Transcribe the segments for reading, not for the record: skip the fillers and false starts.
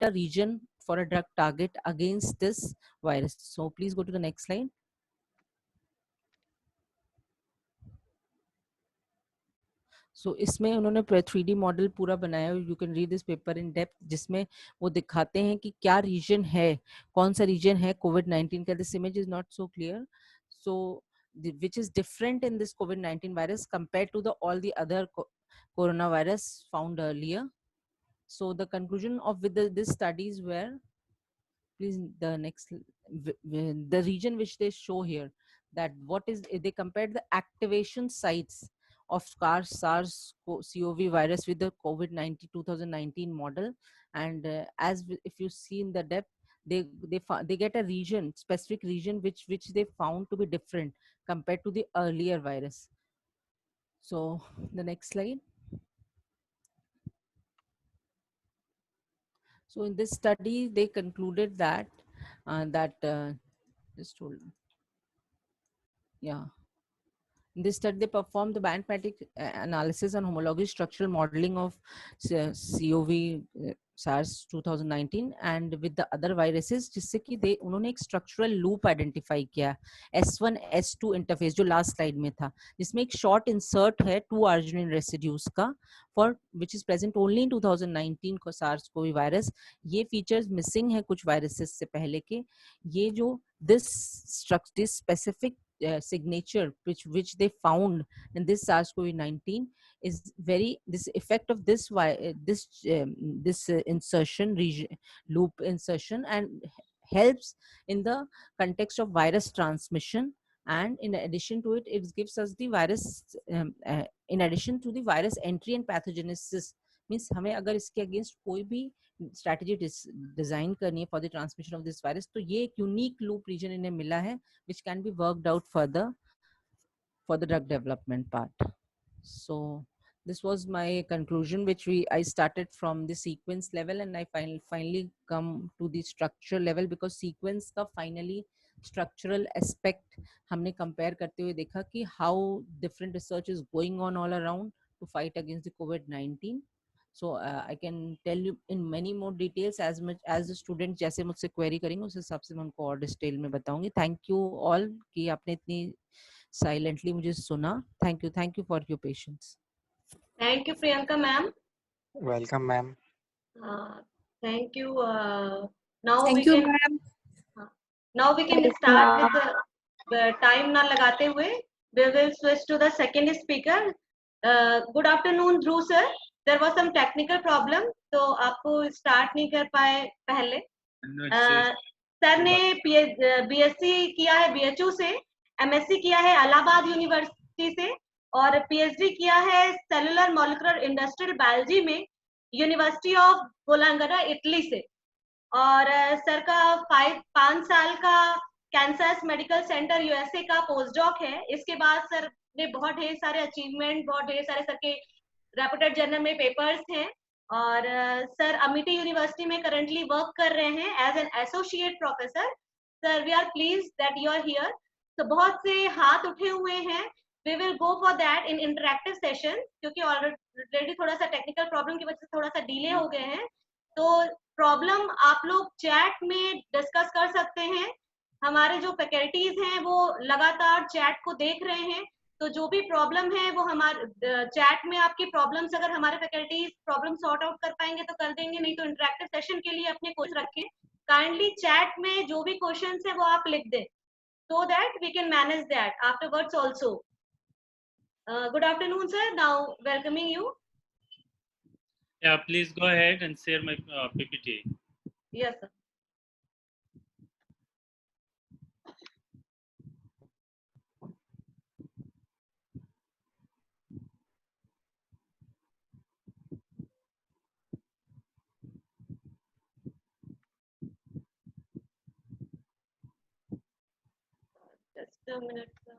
a region for a drug target against this virus. So please go to the next slide. सो इसमें उन्होंने 3D model पूरा बनाया, you can read this paper in depth, जिसमें वो दिखाते हैं कि क्या रीजन है, कौन सा रीजन है कोविड-19 का. This image is not so clear, so which is different in this COVID-19 virus compared to all the other coronavirus found earlier. So the conclusion of this studies were, please the next, the region which they show here, that what is, they compared the activation sites of SARS-CoV virus with the COVID-19 2019 model, and if you see in the depth, they get a region, specific region which they found to be different compared to the earlier virus. So the next slide. So in this study, they concluded that just hold on. Yeah. In this study, they performed the bioinformatic analysis and homology structural modeling of CoV SARS 2019 and with the other viruses, जिससे कि उन्होंने एक structural loop identify किया, S1 S2 interface जो last slide में था, जिसमें एक short insert है 2 arginine residues का, for which is present only in 2019 को SARS CoV virus. ये features missing है कुछ viruses से पहले के. ये जो this specific signature which they found in this SARS-CoV-19 is this effect of this insertion region, loop insertion, and helps in the context of virus transmission. And in addition to it, it gives us the virus in addition to the virus entry and pathogenesis. Means हमें अगर इसके against कोई भी strategy design करनी है for the transmission of this virus, तो ये एक यूनिक लूप रीजन इन्हें मिला है which can be worked out further for the drug development part. So this was my conclusion, which I started from the sequence level and I finally come to the structure level, because sequence का finally structural aspect हमने compare करते हुए देखा कि how different research is going on all around to fight against the COVID-19. So I can tell you in many more details as much as the students जैसे मुझसे query करेंगे उस हिसाब से मैं उनको और डिटेल में बताऊंगी. Thank you all कि आपने इतनी silently मुझे सुना. Thank you for your patience. Thank you, Priyanka ma'am. Welcome, ma'am. Thank you. Now Thank we you, can. ma'am. Now we can start with the time ना लगाते हुए. We will switch to the second speaker. Good afternoon, Dhruv sir. There was some technical problem, तो आपको start नहीं कर पाए पहले. Sir ने BSc किया है BHU से, MSc किया है इलाहाबाद यूनिवर्सिटी से और PhD किया है सेलुलर मॉलिक्यूलर इंडस्ट्रियल बायोलॉजी में यूनिवर्सिटी ऑफ बोलांगरा इटली से. और सर का 5 साल का कैंसस मेडिकल सेंटर यूएसए का पोस्ट डॉक है. इसके बाद सर ने बहुत ढेर सारे अचीवमेंट, बहुत ढेर सारे सर के रेपुटेड जर्नल में पेपर्स हैं. और सर अमिटी यूनिवर्सिटी में करंटली वर्क कर रहे हैं as an associate professor. Sir we are please that you are here. तो बहुत से हाथ उठे हुए हैं. We will go for that in interactive session, क्योंकि ऑलरेडी थोड़ा सा टेक्निकल प्रॉब्लम की वजह से थोड़ा सा डिले हो गए हैं. तो प्रॉब्लम आप लोग चैट में डिस्कस कर सकते हैं. हमारे जो फैकल्टीज हैं वो लगातार चैट को देख रहे हैं, तो जो भी प्रॉब्लम है वो हमारे चैट में आपकी प्रॉब्लम्स अगर हमारे फैकल्टीज प्रॉब्लम सॉर्ट आउट कर पाएंगे तो कर देंगे, नहीं तो इंटरेक्टिव सेशन के लिए अपने क्वेश्चन रखें. काइंडली चैट में जो भी क्वेश्चंस है वो आप लिख दें, so that we can manage that afterwards also. Good afternoon sir, now welcoming you. Yeah, please go ahead and share my PPT. Yes sir. Just a minute sir.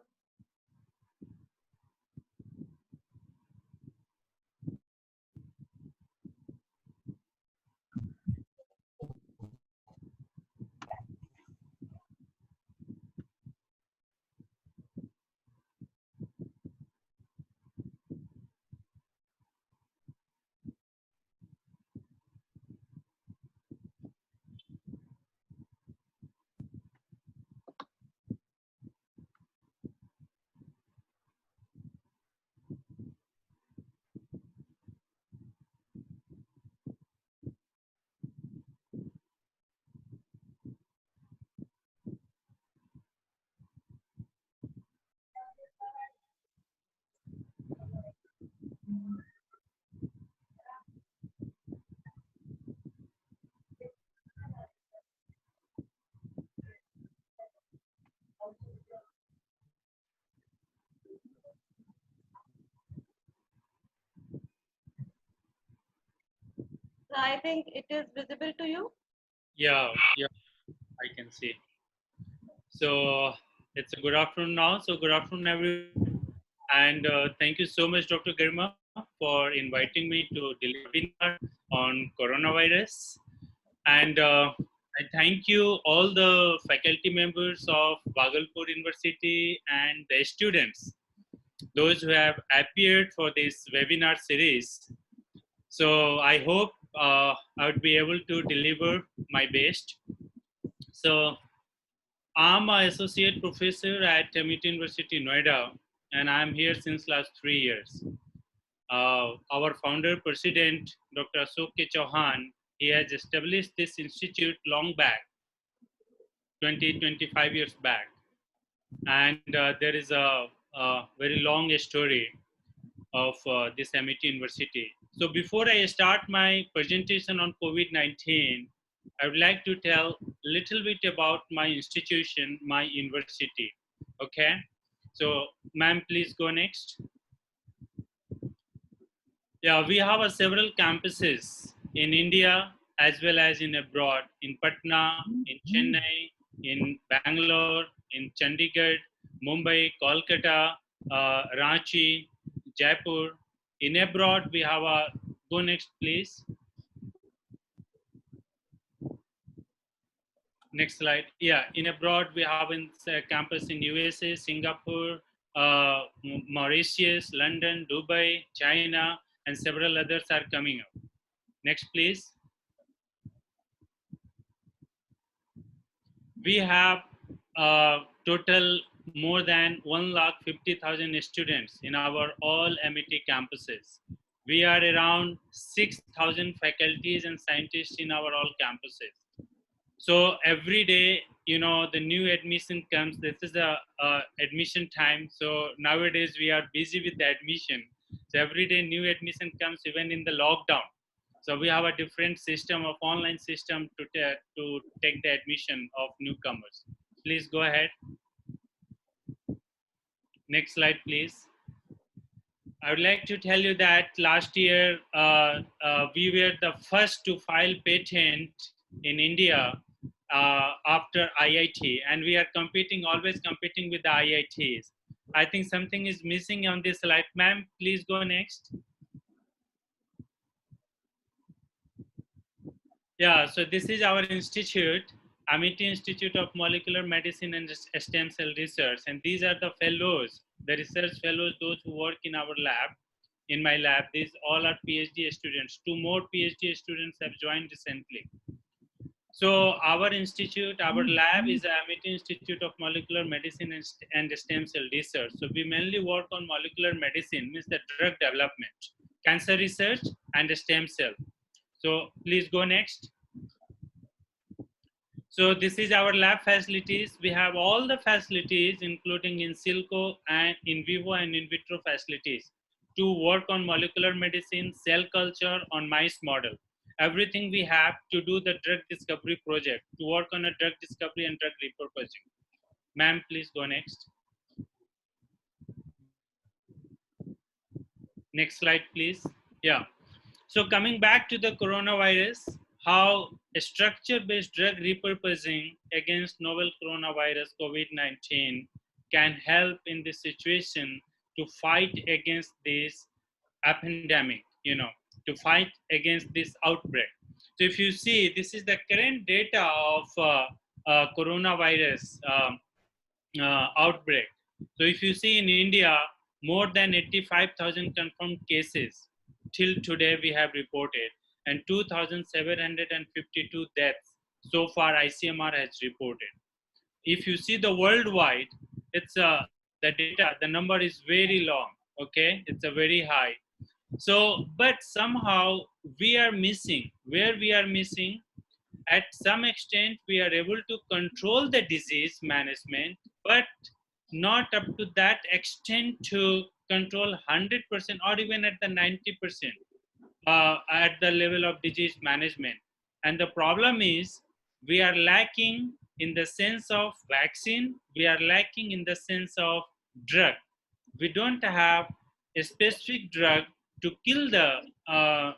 I think it is visible to you. Yeah, I can see. So it's a good afternoon now. So good afternoon, everyone. And thank you so much, Dr. Garima, for inviting me to deliver a webinar on coronavirus. And I thank you all the faculty members of Bhagalpur University and the students, those who have appeared for this webinar series. So I hope I would be able to deliver my best. So I'm an associate professor at Amity University, Noida, and I'm here since last 3 years. Our founder, president, Dr. Ashok K. Chauhan, he has established this institute long back, 25 years back. And there is a very long story of this Amity University. So before I start my presentation on COVID-19, I would like to tell a little bit about my institution, my university. Okay. So, ma'am, please go next. Yeah, we have several campuses in India as well as in abroad, in Patna, in Chennai, in Bangalore, in Chandigarh, Mumbai, Kolkata, Ranchi, Jaipur. In abroad, we have a, go next please. Next slide. Yeah, in abroad, we have in campus in USA, Singapore, Mauritius, London, Dubai, China, and several others are coming up. Next, please. We have total more than 150,000 students in our all MIT campuses. We are around 6,000 faculties and scientists in our all campuses. So every day, you know, the new admission comes. This is the admission time. So nowadays we are busy with the admission. So every day new admission comes, even in the lockdown. So we have a different system of online system to take the admission of newcomers. Please go ahead. Next slide, please. I would like to tell you that last year we were the first to file patent in India after IIT, and we are always competing with the IITs. I think something is missing on this slide. Ma'am, please go next. Yeah, so this is our institute, Amity Institute of Molecular Medicine and Stem Cell Research. And these are the fellows, the research fellows, those who work in our lab, in my lab. These all are PhD students. 2 more PhD students have joined recently. So our institute, our lab is the Amity Institute of Molecular Medicine and Stem Cell Research. So we mainly work on molecular medicine, means the drug development, cancer research, and stem cell. So please go next. So this is our lab facilities. We have all the facilities, including in silico and in vivo and in vitro facilities, to work on molecular medicine, cell culture, on mice model. Everything we have to do the drug discovery project, to work on a drug discovery and drug repurposing. Ma'am, please go next. Next slide, please. Yeah. So coming back to the coronavirus, how a structure-based drug repurposing against novel coronavirus COVID-19 can help in this situation to fight against this epidemic, you know, to fight against this outbreak. So if you see, this is the current data of coronavirus outbreak. So if you see in India, more than 85,000 confirmed cases till today we have reported, and 2,752 deaths so far ICMR has reported. If you see the worldwide, it's the data, the number is very long, okay? It's a very high. So, but somehow we are missing, where we are missing, at some extent we are able to control the disease management, but not up to that extent to control 100% or even at the 90% at the level of disease management. And the problem is we are lacking in the sense of vaccine, we are lacking in the sense of drug. We don't have a specific drug to kill the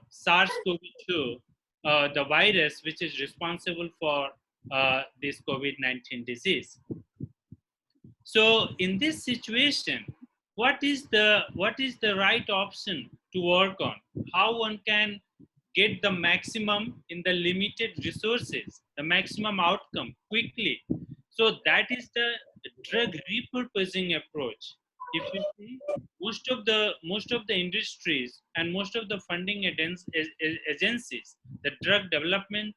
SARS-CoV-2 the virus which is responsible for this COVID-19 disease. So in this situation, what is the right option to work on? How one can get the maximum in the limited resources, the maximum outcome quickly? So that is the drug repurposing approach. If you see, most of the industries and most of the funding agencies, the drug development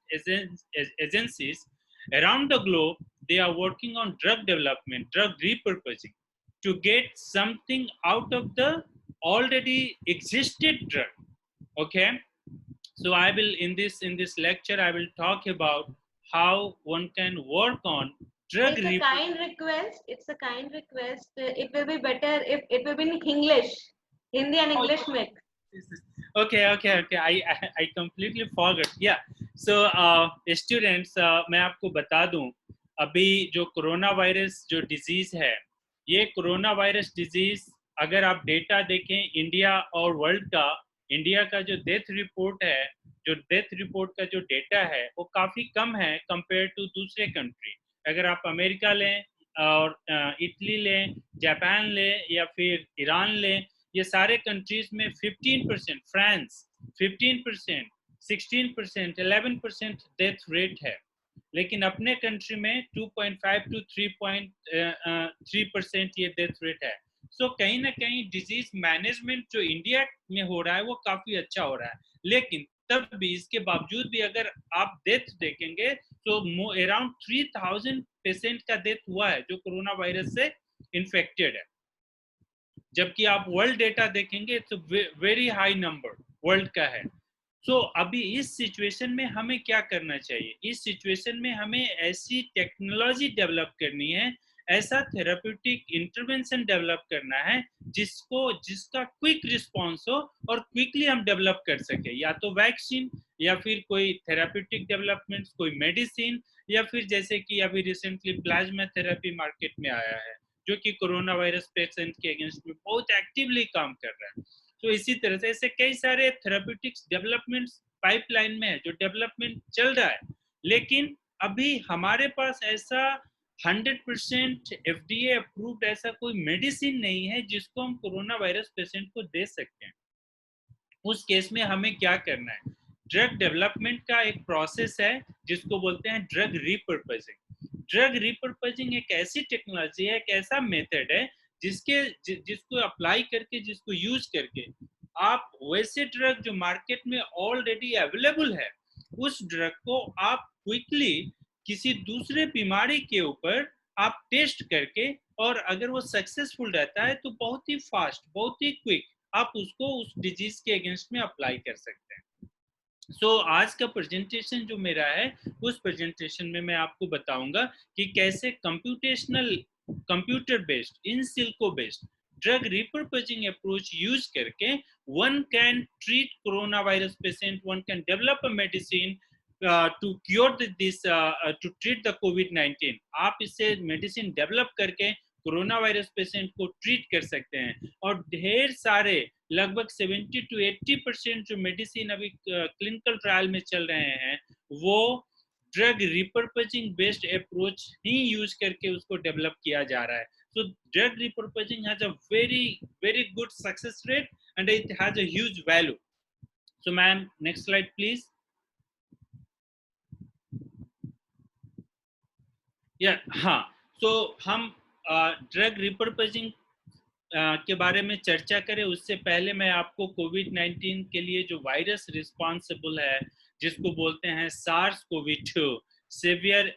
agencies around the globe, they are working on drug development, drug repurposing, to get something out of the already existed drug. Okay, so I will in this lecture I will talk about how one can work on drug It's a kind request. It's a kind request. It will be better if it will be in English, Hindi and English mix. okay. I completely forgot. Yeah. So students, मैं आपको बता दूं, अभी जो corona virus जो disease है, ये corona virus disease अगर आप डेटा देखें इंडिया और वर्ल्ड का, इंडिया का जो डेथ रिपोर्ट है, जो डेथ रिपोर्ट का जो डेटा है वो काफी कम है कंपेयर टू दूसरे कंट्री. अगर आप अमेरिका लें और इटली लें, जापान लें या फिर ईरान लें, ये सारे कंट्रीज में 15%, फ्रांस 15%, 16%, 11% डेथ रेट है. लेकिन अपने कंट्री में 2.5 to 3.3% ये डेथ रेट है. सो कहीं ना कहीं डिजीज मैनेजमेंट जो इंडिया में हो रहा है वो काफी अच्छा हो रहा है. लेकिन तब भी इसके बावजूद भी अगर आप डेथ देखेंगे तो अराउंड 3000 पेशेंट का डेथ हुआ है जो कोरोना वायरस से इन्फेक्टेड है. जबकि आप वर्ल्ड डेटा देखेंगे तो वेरी हाई नंबर वर्ल्ड का है. सो अभी इस सिचुएशन में हमें क्या करना चाहिए? इस सिचुएशन में हमें ऐसी टेक्नोलॉजी डेवलप करनी है, ऐसा थेराप्यूटिक इंटरवेंशन डेवलप करना है जिसका क्विक रिस्पॉन्स हो और क्विकली हम डेवलप कर सके, या तो वैक्सीन या फिर कोई थेराप्यूटिक डेवलपमेंट, कोई मेडिसिन, या फिर जैसे कि अभी रिसेंटली प्लाज्मा थेरेपी मार्केट में आया है जो कि कोरोना वायरस पेशेंट के अगेंस्ट में बहुत एक्टिवली काम कर रहा है. तो इसी तरह से ऐसे कई सारे थेराप्यूटिक्स डेवलपमेंट्स पाइपलाइन में है जो डेवलपमेंट चल रहा है. लेकिन अभी हमारे पास ऐसा 100% FDA अप्रूव्ड ऐसा कोई मेडिसिन नहीं है जिसको हम कोरोना वायरस पेशेंट को दे सकते हैं. उस केस में हमें क्या करना है? ड्रग डेवलपमेंट का एक प्रोसेस है जिसको बोलते हैं ड्रग रिपर्पजिंग. ड्रग रिपर्पजिंग एक ऐसी टेक्नोलॉजी है, एक ऐसा मेथड है जिसको अप्लाई करके, जिसको यूज करके आप वैसे ड्रग जो मार्केट में ऑलरेडी अवेलेबल है उस ड्रग को आप क्विकली किसी दूसरे बीमारी के ऊपर आप टेस्ट करके, और अगर वो सक्सेसफुल रहता है तो बहुत ही फास्ट, बहुत ही क्विक आप उसको उस डिजीज के अगेंस्ट में अप्लाई कर सकते हैं. सो आज का प्रेजेंटेशन जो मेरा है उस प्रेजेंटेशन में मैं आपको बताऊंगा कि कैसे computer based, in silico based drug repurposing approach use करके one can treat corona virus patient, one can develop a medicine to cure this, to treat the कोविड-19. आप इससे मेडिसिन डेवलप करके कोरोना वायरस पेशेंट को treat कर सकते हैं. और ढेर सारे लगभग 70 to 80% जो मेडिसिन अभी क्लिनिकल ट्रायल में चल रहे हैं वो ड्रग रिपर्पजिंग बेस्ड अप्रोच ही यूज करके उसको डेवलप किया जा रहा है. So drug repurposing has a very good success rate and it has a huge value. So ma'am, next slide please. Yeah, हाँ. So हम ड्रग रिपर्पजिंग के बारे में चर्चा करें उससे पहले मैं आपको कोविड-19 के लिए जो वायरस रिस्पॉन्सिबल है जिसको बोलते हैं SARS-CoV-2, severe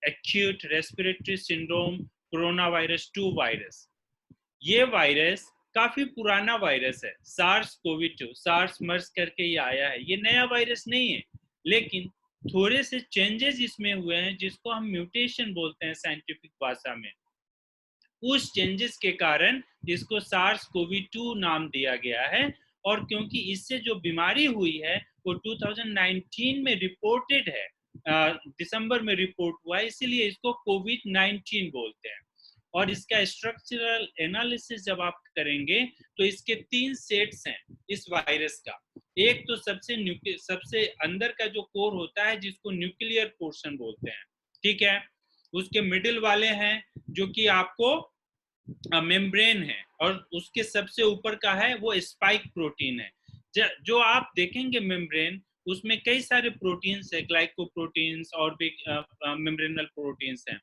acute respiratory syndrome corona virus 2 virus. ये वायरस काफी पुराना वायरस है. SARS-CoV-2, सार्स मर्स करके ये आया है. ये नया वायरस नहीं है, लेकिन थोड़े से चेंजेस इसमें हुए हैं जिसको हम म्यूटेशन बोलते हैं साइंटिफिक भाषा में. उस चेंजेस के कारण इसको SARS-CoV-2 नाम दिया गया है. और क्योंकि इससे जो बीमारी हुई है वो 2019 में रिपोर्टेड है, दिसंबर में रिपोर्ट हुआ है, इसीलिए इसको कोविड-19 बोलते हैं. और इसका स्ट्रक्चरल एनालिसिस जब आप करेंगे तो इसके 3 सेट्स हैं इस वायरस का। एक तो सबसे अंदर का जो कोर होता है जिसको न्यूक्लियर पोर्शन बोलते हैं, ठीक है। उसके मिडिल वाले हैं जो कि आपको मेम्ब्रेन है, और उसके सबसे ऊपर का है वो स्पाइक प्रोटीन है। जो आप देखेंगे मेम्ब्रेन, उसमें कई सारे प्रोटीन्स है, ग्लाइकोप्रोटीन्स और भी मेम्ब्रेनल प्रोटीन्स हैं।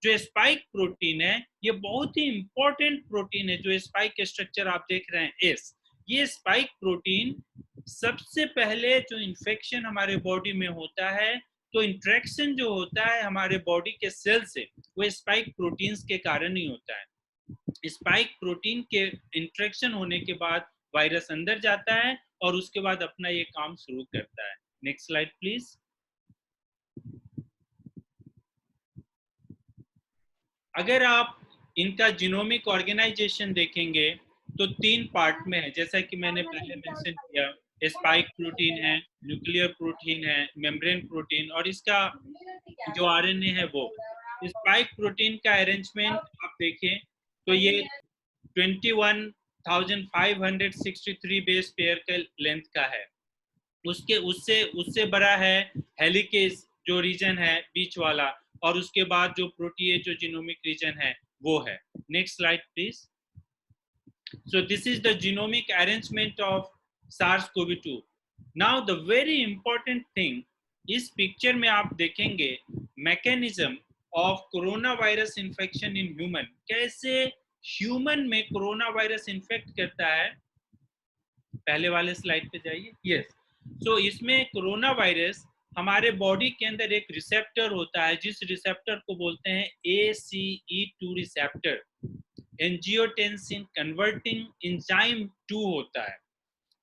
जो स्पाइक प्रोटीन है ये बहुत ही इंपॉर्टेंट प्रोटीन है। जो स्पाइक स्ट्रक्चर आप देख रहे हैं ये स्पाइक प्रोटीन सबसे पहले जो इन्फेक्शन हमारे बॉडी में होता है, तो इंट्रैक्शन जो होता है हमारे बॉडी के सेल से, वो स्पाइक प्रोटीन्स के कारण ही होता है। स्पाइक प्रोटीन के इंट्रैक्शन होने के बाद वायरस अंदर जाता है और उसके बाद अपना ये काम शुरू करता है। Next slide please. अगर आप इनका जीनोमिक ऑर्गेनाइजेशन देखेंगे तो 3 पार्ट में है, जैसा कि मैंने पहले मेंशन किया। स्पाइक प्रोटीन है, न्यूक्लियर प्रोटीन है, मेम्ब्रेन प्रोटीन, और इसका जो आरएनए है वो। स्पाइक प्रोटीन का अरेंजमेंट आप देखें तो ये 21,563 बेस पेयर के लेंथ का है। उससे बड़ा है हेलिकेज जो रीजन है बीच वाला, और उसके बाद जो प्रोटीएज जो जीनोमिक रीजन है वो है। Next slide please. So this is the genomic arrangement of SARS-CoV-2। Now the very important thing, इस पिक्चर में आप देखेंगे mechanism of corona virus infection in human, कैसे ह्यूमन में कोरोना वायरस इन्फेक्ट करता है। पहले वाले स्लाइड पे जाइए। यस, सो इसमें कोरोना वायरस हमारे बॉडी के अंदर एक रिसेप्टर होता है, जिस रिसेप्टर को बोलते हैं ACE2 receptor, angiotensin converting enzyme 2 होता है।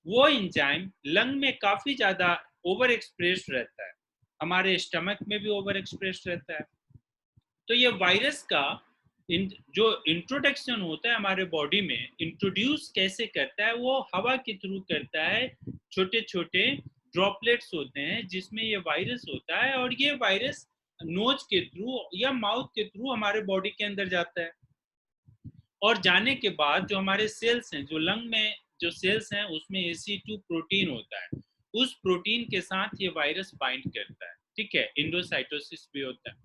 वो एंजाइम लंग में काफी ज्यादा ओवर एक्सप्रेस्ड रहता है, हमारे स्टमक में भी ओवर एक्सप्रेस्ड रहता है। तो ये वायरस का जो इंट्रोडक्शन होता है हमारे बॉडी में, इंट्रोड्यूस कैसे करता है, वो हवा के थ्रू करता है। छोटे छोटे ड्रॉपलेट्स होते हैं जिसमें ये वायरस होता है, और ये वायरस नोज के थ्रू या माउथ के थ्रू हमारे बॉडी के अंदर जाता है। और जाने के बाद जो हमारे सेल्स हैं, जो लंग में जो सेल्स हैं, उसमें AC2 प्रोटीन होता है। उस प्रोटीन के साथ ये वायरस बाइंड करता है, ठीक है। एंडोसाइटोसिस भी होता है।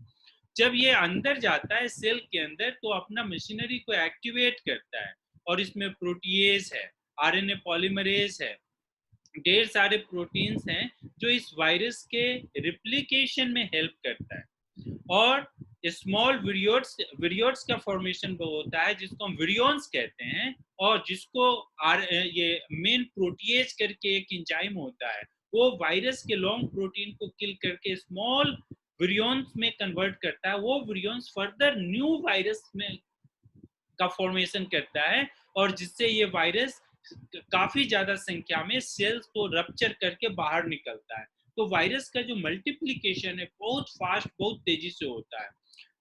जब ये अंदर जाता है सेल के अंदर, तो अपना मशीनरी को एक्टिवेट करता है, और इसमें प्रोटीएज है, RNA पॉलीमरेज है, ढेर सारे प्रोटीन्स हैं जो इस वायरस के रिप्लिकेशन में हेल्प करता है। और स्मॉल विरियोट्स का फॉर्मेशन होता है जिसको हम विरियोन्स कहते हैं, और जिसको ये मेन प्रोटीएज करके एक एंजाइम होता है, वो वायरस के लॉन्ग प्रोटीन को किल करके स्मॉल विरियोन्स में कन्वर्ट करता है। वो विरियोन्स फर्दर न्यू वायरस में का फॉर्मेशन करता है, और जिससे ये वायरस काफी ज्यादा संख्या में सेल्स को रप्चर करके बाहर निकलता है। तो वायरस का जो मल्टीप्लिकेशन है बहुत फास्ट, बहुत तेजी से होता है।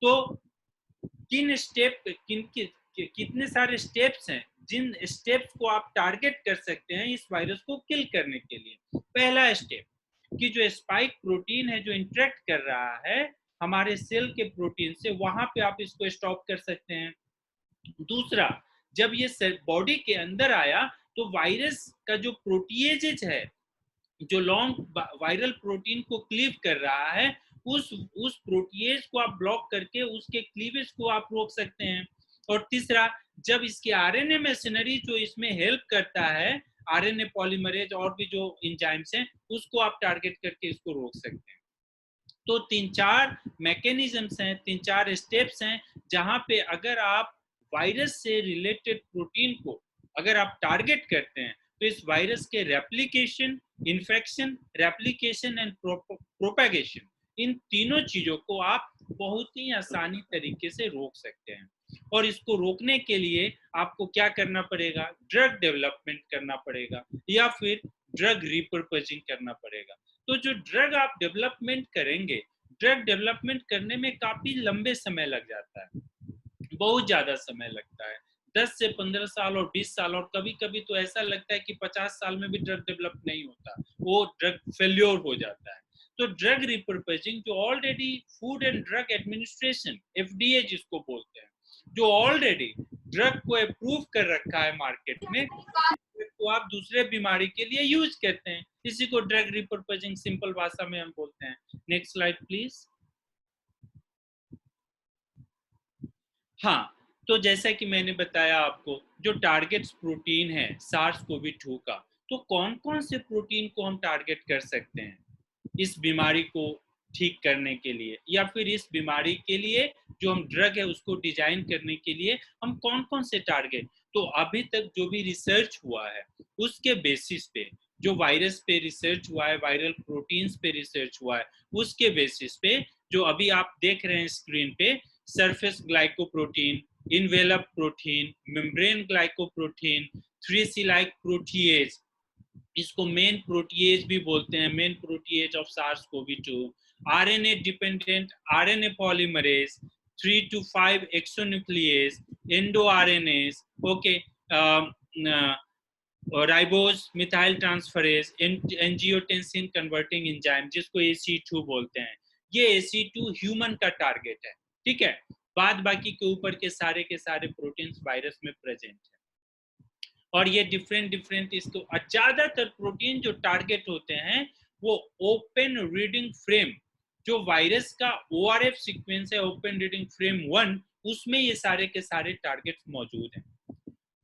तो कितने सारे स्टेप्स हैं, जिन स्टेप्स को आप टारगेट कर सकते हैं इस वायरस को किल करने के लिए। पहला स्टेप कि जो स्पाइक प्रोटीन है जो इंटरेक्ट कर रहा है हमारे सेल के प्रोटीन से, वहां पे आप इसको स्टॉप कर सकते हैं। दूसरा, जब ये बॉडी के अंदर आया तो वायरस का जो प्रोटीएजेज है, जो लॉन्ग वायरल प्रोटीन को क्लीव कर रहा है, उस प्रोटीएज को आप ब्लॉक करके उसके क्लीवेज को आप रोक सकते हैं। और तीसरा, जब इसके आरएनए मशीनरी जो इसमें हेल्प करता है, आरएनए पॉलीमरेज और भी जो एंजाइम्स हैं, उसको आप टारगेट करके इसको रोक सकते हैं। तो 3-4 मैकेनिज्म्स हैं, 3-4 स्टेप्स हैं, जहां पे अगर आप वायरस से रिलेटेड प्रोटीन को अगर आप टारगेट करते हैं, तो इस वायरस के replication, infection, replication and propagation, इन तीनों चीजों को आप बहुत ही आसानी तरीके से रोक सकते हैं। और इसको रोकने के लिए आपको क्या करना पड़ेगा? ड्रग डेवलपमेंट करना पड़ेगा, या फिर ड्रग रिपर्पजिंग करना पड़ेगा। तो जो ड्रग आप डेवलपमेंट करेंगे, ड्रग डेवलपमेंट करने में काफी लंबे समय लग जाता है, बहुत ज्यादा समय लगता है, 10 से 15 साल और 20 साल, और कभी कभी तो ऐसा लगता है कि 50 साल में भी ड्रग डेवलप नहीं होता, वो ड्रग फेल्योर हो जाता है। तो ड्रग रिपर्पजिंग जो already food and drug administration FDA जिसको बोलते हैं, जो ऑलरेडी ड्रग को अप्रूव कर रखा है मार्केट में, तो आप दूसरे बीमारी के लिए यूज करते हैं। इसी को ड्रग रिपर्पजिंग सिंपल भाषा में हम बोलते हैं। Next slide please. हाँ, तो जैसा कि मैंने बताया आपको, जो टारगेट्स प्रोटीन है SARS-CoV-2 का, तो कौन कौन से प्रोटीन को हम टारगेट कर सकते हैं इस बीमारी को ठीक करने के लिए, या फिर इस बीमारी के लिए जो हम ड्रग है उसको डिजाइन करने के लिए हम कौन कौन से टारगेट। तो अभी तक जो भी रिसर्च हुआ है उसके बेसिस पे, जो वायरस पे रिसर्च हुआ है, वायरल प्रोटीन्स पे रिसर्च हुआ है, उसके बेसिस पे जो अभी आप देख रहे हैं स्क्रीन पे, surface glycoprotein, envelope protein, membrane glycoprotein, 3C like protease, इसको मेन प्रोटीएज भी बोलते हैं, main protease of SARS-CoV-2, RNA dependent RNA polymerase, 3 to 5 exonuclease, endoRNase, okay, ribose methyl transferase, angiotensin converting enzyme जिसको AC2 बोलते हैं। ये AC2 human का target है, ठीक है। बाद बाकी के ऊपर के सारे प्रोटीन्स वायरस में प्रेजेंट है, और ये डिफरेंट इसको ज्यादातर प्रोटीन जो टारगेट होते हैं वो ओपन रीडिंग फ्रेम, जो वायरस का ORF सीक्वेंस है, ओपन रीडिंग फ्रेम 1, उसमें ये सारे के सारे टारगेट्स मौजूद हैं।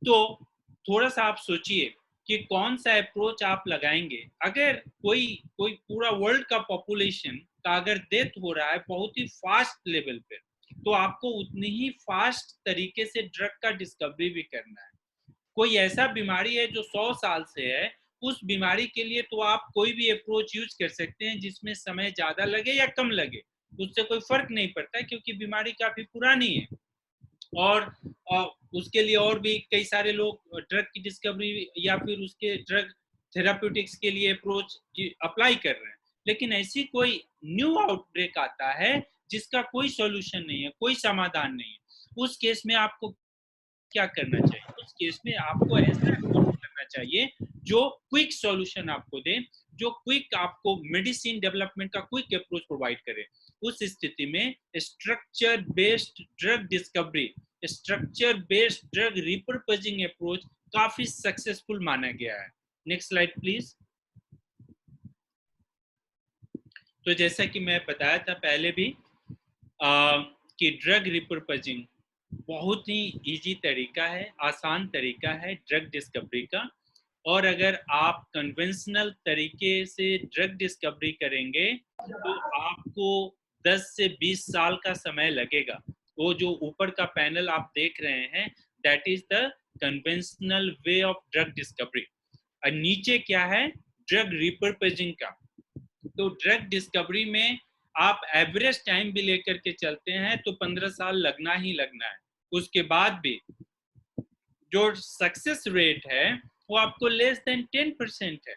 तो थोड़ा सा आप सोचिए कि कौन सा अप्रोच आप लगाएंगे। अगर कोई पूरा वर्ल्ड का पॉपुलेशन का अगर डेथ हो रहा है बहुत ही फास्ट लेवल पे, तो आपको उतनी ही फास्ट तरीके से ड्रग का डिस्कवरी भी करना है। कोई ऐसा बीमारी है जो 100 साल से है, उस बीमारी के लिए तो आप कोई भी अप्रोच यूज कर सकते हैं जिसमें समय ज्यादा लगे या कम लगे, उससे कोई फर्क नहीं पड़ता, क्योंकि बीमारी काफी पुरानी है। और उसके लिए और भी कई सारे लोग ड्रग की डिस्कवरी या फिर उसके ड्रग थेराप्यूटिक्स के लिए अप्रोच अप्लाई कर रहे हैं। लेकिन ऐसी कोई न्यू आउटब्रेक आता है जिसका कोई सॉल्यूशन नहीं है, कोई समाधान नहीं है, उस केस में आपको क्या करना चाहिए? उस केस में आपको ऐसा अप्रोच करना चाहिए जो क्विक सॉल्यूशन आपको दे, जो क्विक आपको मेडिसिन डेवलपमेंट का क्विक अप्रोच प्रोवाइड करे। उस स्थिति में structure based drug discovery, structure based drug repurposing approach काफी सक्सेसफुल माना गया है। Next slide please. तो जैसा कि मैं बताया था पहले भी कि ड्रग रिपर्पजिंग बहुत ही इजी तरीका है, आसान तरीका है ड्रग डिस्कवरी का। और अगर आप कन्वेंशनल तरीके से ड्रग डिस्कवरी करेंगे तो आपको 10 से 20 साल का समय लगेगा। वो जो ऊपर का पैनल आप देख रहे हैं, that is the conventional way of drug discovery. और नीचे क्या है? ड्रग रिपर्पजिंग का। तो ड्रग डिस्कवरी में आप एवरेज टाइम भी लेकर के चलते हैं तो 15 साल लगना ही लगना है। उसके बाद भी जो सक्सेस रेट है वो आपको लेस देन 10% है।